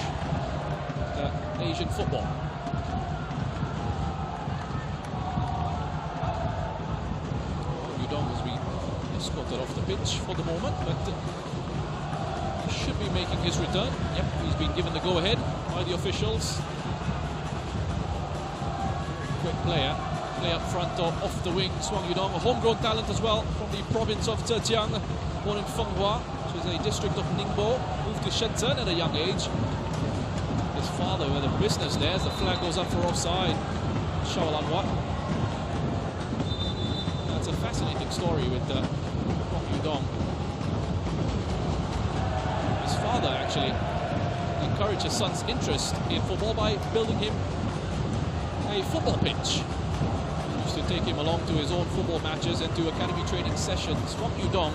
with Asian football. Yudong has been escorted off the pitch for the moment, but should be making his return. Yep, he's been given the go-ahead by the officials. Quick player, play up front or off the wing. Wang Yudong, a homegrown talent as well from the province of Zhejiang, born in Fenghua, which is a district of Ningbo, moved to Shenzhen at a young age. His father with a business there as the flag goes up for offside. Shaolanhua. That's a fascinating story with Wang Yudong. Father actually encouraged his son's interest in football by building him a football pitch. He used to take him along to his own football matches and to academy training sessions. Wang Yudong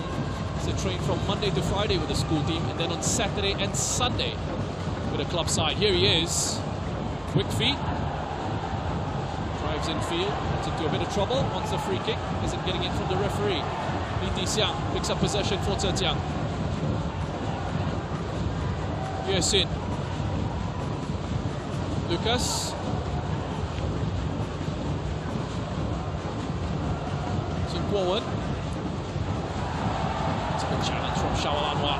is to train from Monday to Friday with the school team, and then on Saturday and Sunday with a club side. Here he is, quick feet, drives infield, gets into a bit of trouble, wants a free kick, isn't getting it from the referee. Li Xiang picks up possession for Zhejiang. Yuesin. Lucas. Sun Kuo-wen. It's a good challenge from Shaolanhua.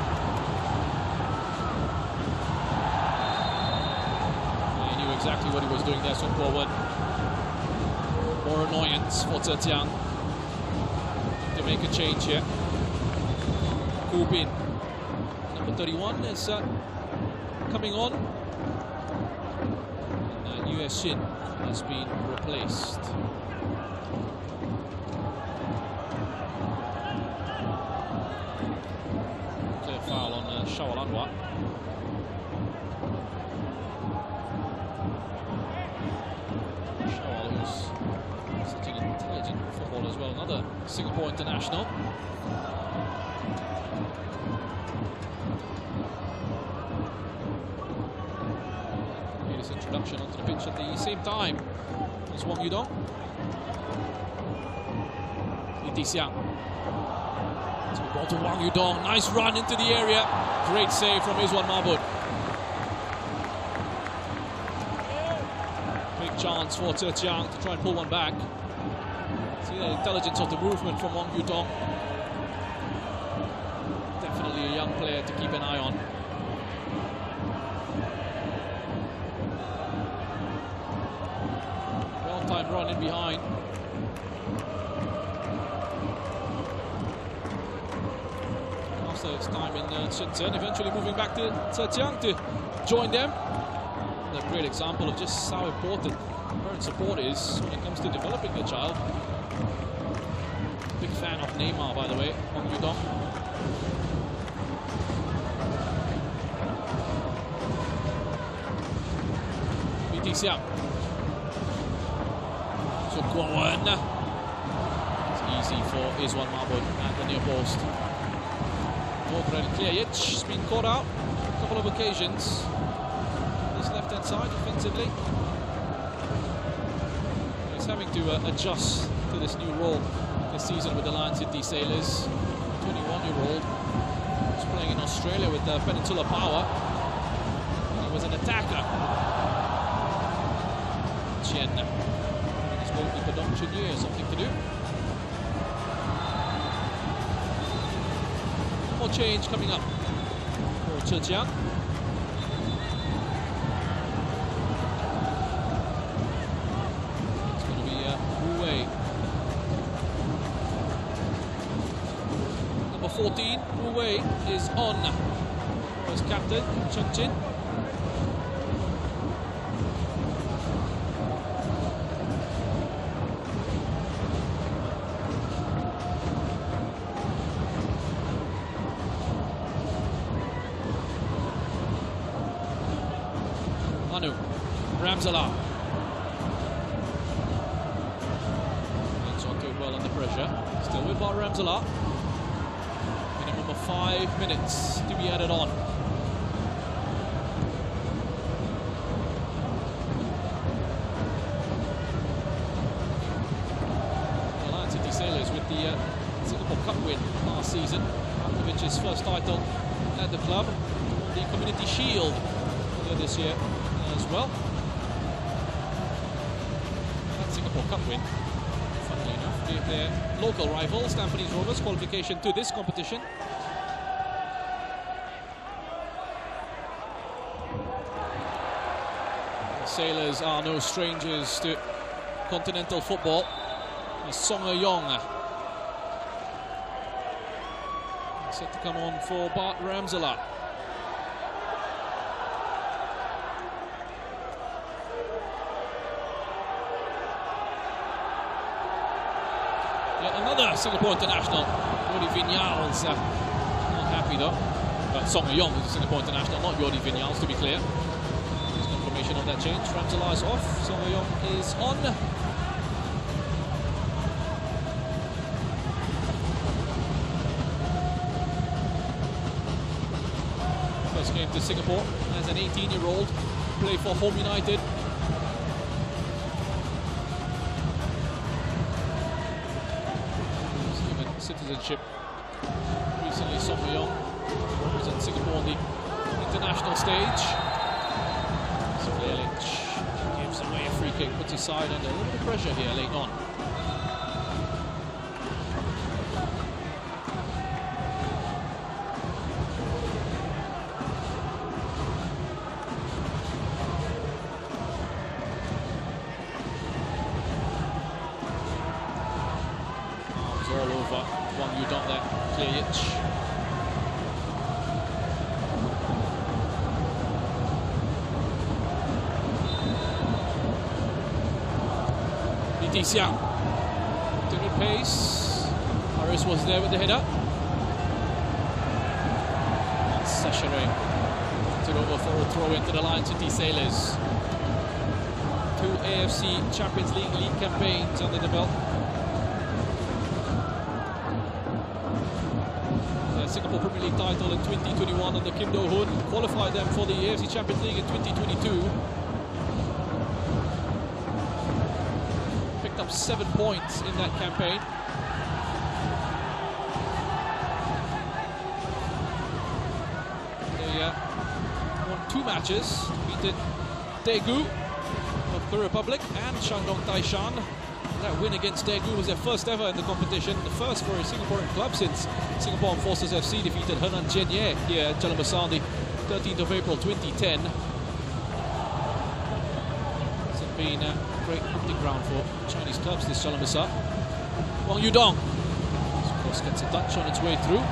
He knew exactly what he was doing there, Sun Kuo-wen. More annoyance for Zhejiang. To make a change here. Gu Bin, number 31, is coming on, and Yuesin has been replaced. Clear foul on Shaolanhua. Shao, who's such an intelligent footballer as well, another Singapore international. Introduction onto the pitch at the same time as Wang Yudong. Li Xiang. It's a good ball to Wang Yudong. Nice run into the area. Great save from Izwan Mahmud. Big chance for Zhejiang to try and pull one back. See the intelligence of the movement from Wang Yudong. Definitely a young player to keep an eye on. Time run in behind. Also, it's time in Shenzhen, eventually moving back to Zhejiang to join them. The a great example of just how important parent support is when it comes to developing the child. Big fan of Neymar, by the way, Hong Yudong. Xiang. So Guan. It's easy for Izwan Marbot at the near post. Dobren Kljajic has been caught out a couple of occasions. This left-hand side defensively. He's having to adjust to this new role this season with the Lion City Sailors. 21-year-old. He's playing in Australia with the Peninsula Power. He was an attacker. CHN. His goalkeeper Dong Chunye has something to do. More change coming up for Zhejiang. It's going to be Wu Wei. Number 14, Wu Wei, is on for his captain, Chen Jin. Ramzala. Hangs on to it well under pressure. Still with Bar Ramzala. Minimum of 5 minutes to be added on. The Lion City Sailors with the Singapore Cup win last season. Markovic's first title at the club. The Community Shield earlier this year as well. Cup win. Funnily enough, gave their local rivals, Tampines Rovers, qualification to this competition. The Sailors are no strangers to continental football. Song Yong set to come on for Bart Ramzala. Another Singapore international, Jordi Vinyals, not happy though. But Song Yong is a Singapore international, not Jordi Vinyals, to be clear. There's confirmation of that change. Ramzala is off, Song Yong is on. First came to Singapore as an 18-year-old, played for Home United. Citizenship. Recently, Song Yong represents Singapore on the international stage. Sklelic gives away a free kick, puts his side under a little bit of pressure here late on. All over one you don't there, Kljajic. Xiang. To good pace. Harris was there with the header. And Sachere puts it over for a throw into the Lion City Sailors. 2 AFC Champions League campaigns under the belt. Singapore Premier League title in 2021 under Kim Do-hoon, qualified them for the AFC Champions League in 2022. Picked up 7 points in that campaign. They won 2 matches, defeated Daegu of the Republic and Shandong Taishan. That win against Daegu was their first ever in the competition, the first for a Singaporean club since Singapore Armed Forces FC defeated Henan Jianye here at Jalan Besar on the 13th of April 2010. It's been a great hunting ground for Chinese clubs, this Jalan Besar. Wang Yudong, of course, gets a touch on its way through.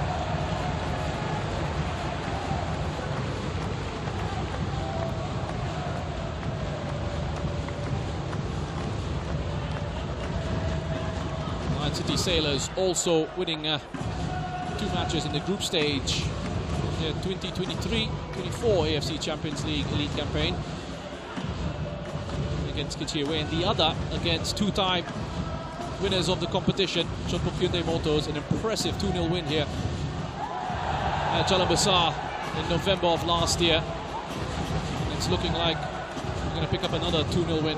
Lion City Sailors also winning 2 matches in the group stage. Their 2023-24 AFC Champions League Elite campaign against Kichiwe, and the other against 2-time winners of the competition, Chonpuk Hyundai Motors. An impressive 2-0 win here at Jalan Besar in November of last year. And it's looking like we're going to pick up another 2-0 win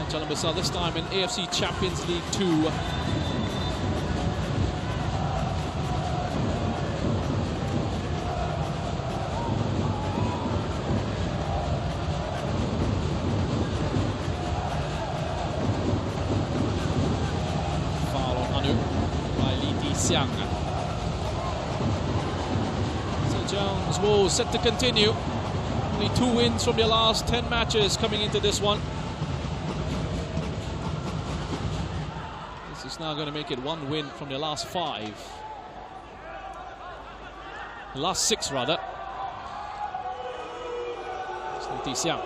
at Jalan Besar, this time in AFC Champions League 2. Zhejiang's woes set to continue. Only 2 wins from their last 10 matches coming into this one. This is now going to make it 1 win from their last 5. Last 6 rather. Zhejiang.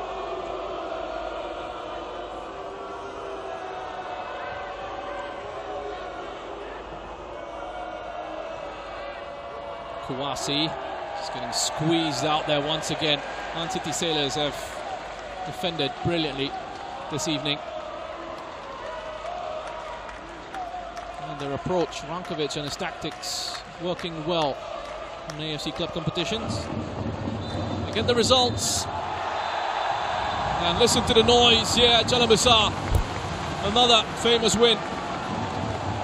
Kouassi just getting squeezed out there once again. Lion City Sailors have defended brilliantly this evening. And their approach, Rankovic and his tactics, working well in AFC club competitions. They get the results. And listen to the noise here at Jalan Besar. Another famous win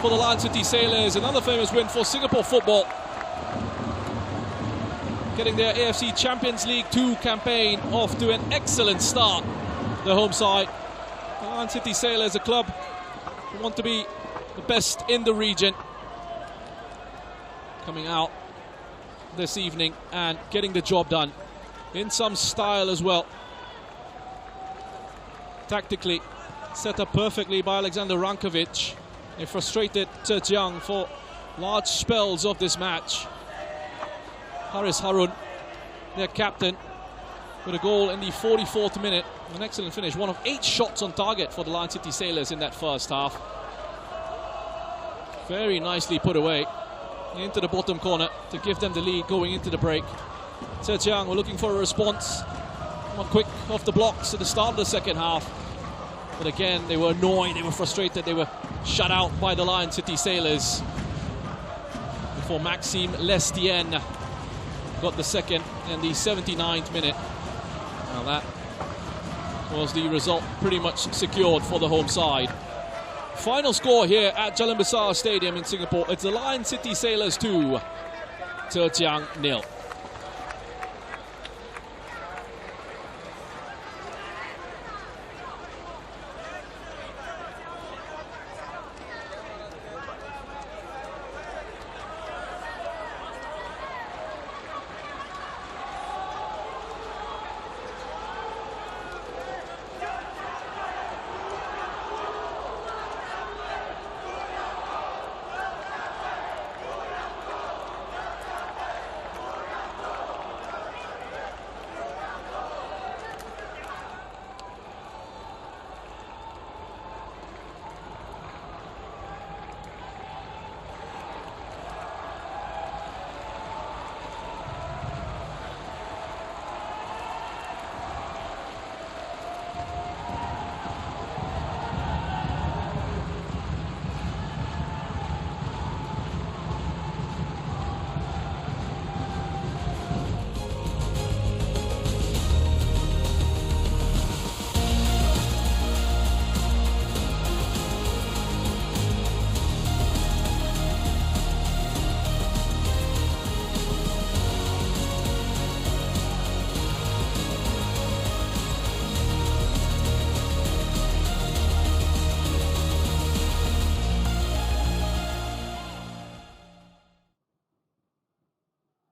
for the Lion City Sailors. Another famous win for Singapore football. Getting their AFC Champions League 2 campaign off to an excellent start. The home side. The Lion City Sailors, a club who want to be the best in the region. Coming out this evening and getting the job done. In some style as well. Tactically set up perfectly by Alexander Rankovic. They frustrated Zhejiang for large spells of this match. Haris Harun, their captain, with a goal in the 44th minute. An excellent finish. 1 of 8 shots on target for the Lion City Sailors in that first half. Very nicely put away into the bottom corner to give them the lead going into the break. Zhejiang were looking for a response. Not quick off the blocks at the start of the second half. But again, they were annoyed, they were frustrated, they were shut out by the Lion City Sailors. Before Maxime Lestienne got the second in the 79th minute. Now that was the result pretty much secured for the home side. Final score here at Jalan Besar Stadium in Singapore. It's the Lion City Sailors 2, Zhejiang 0.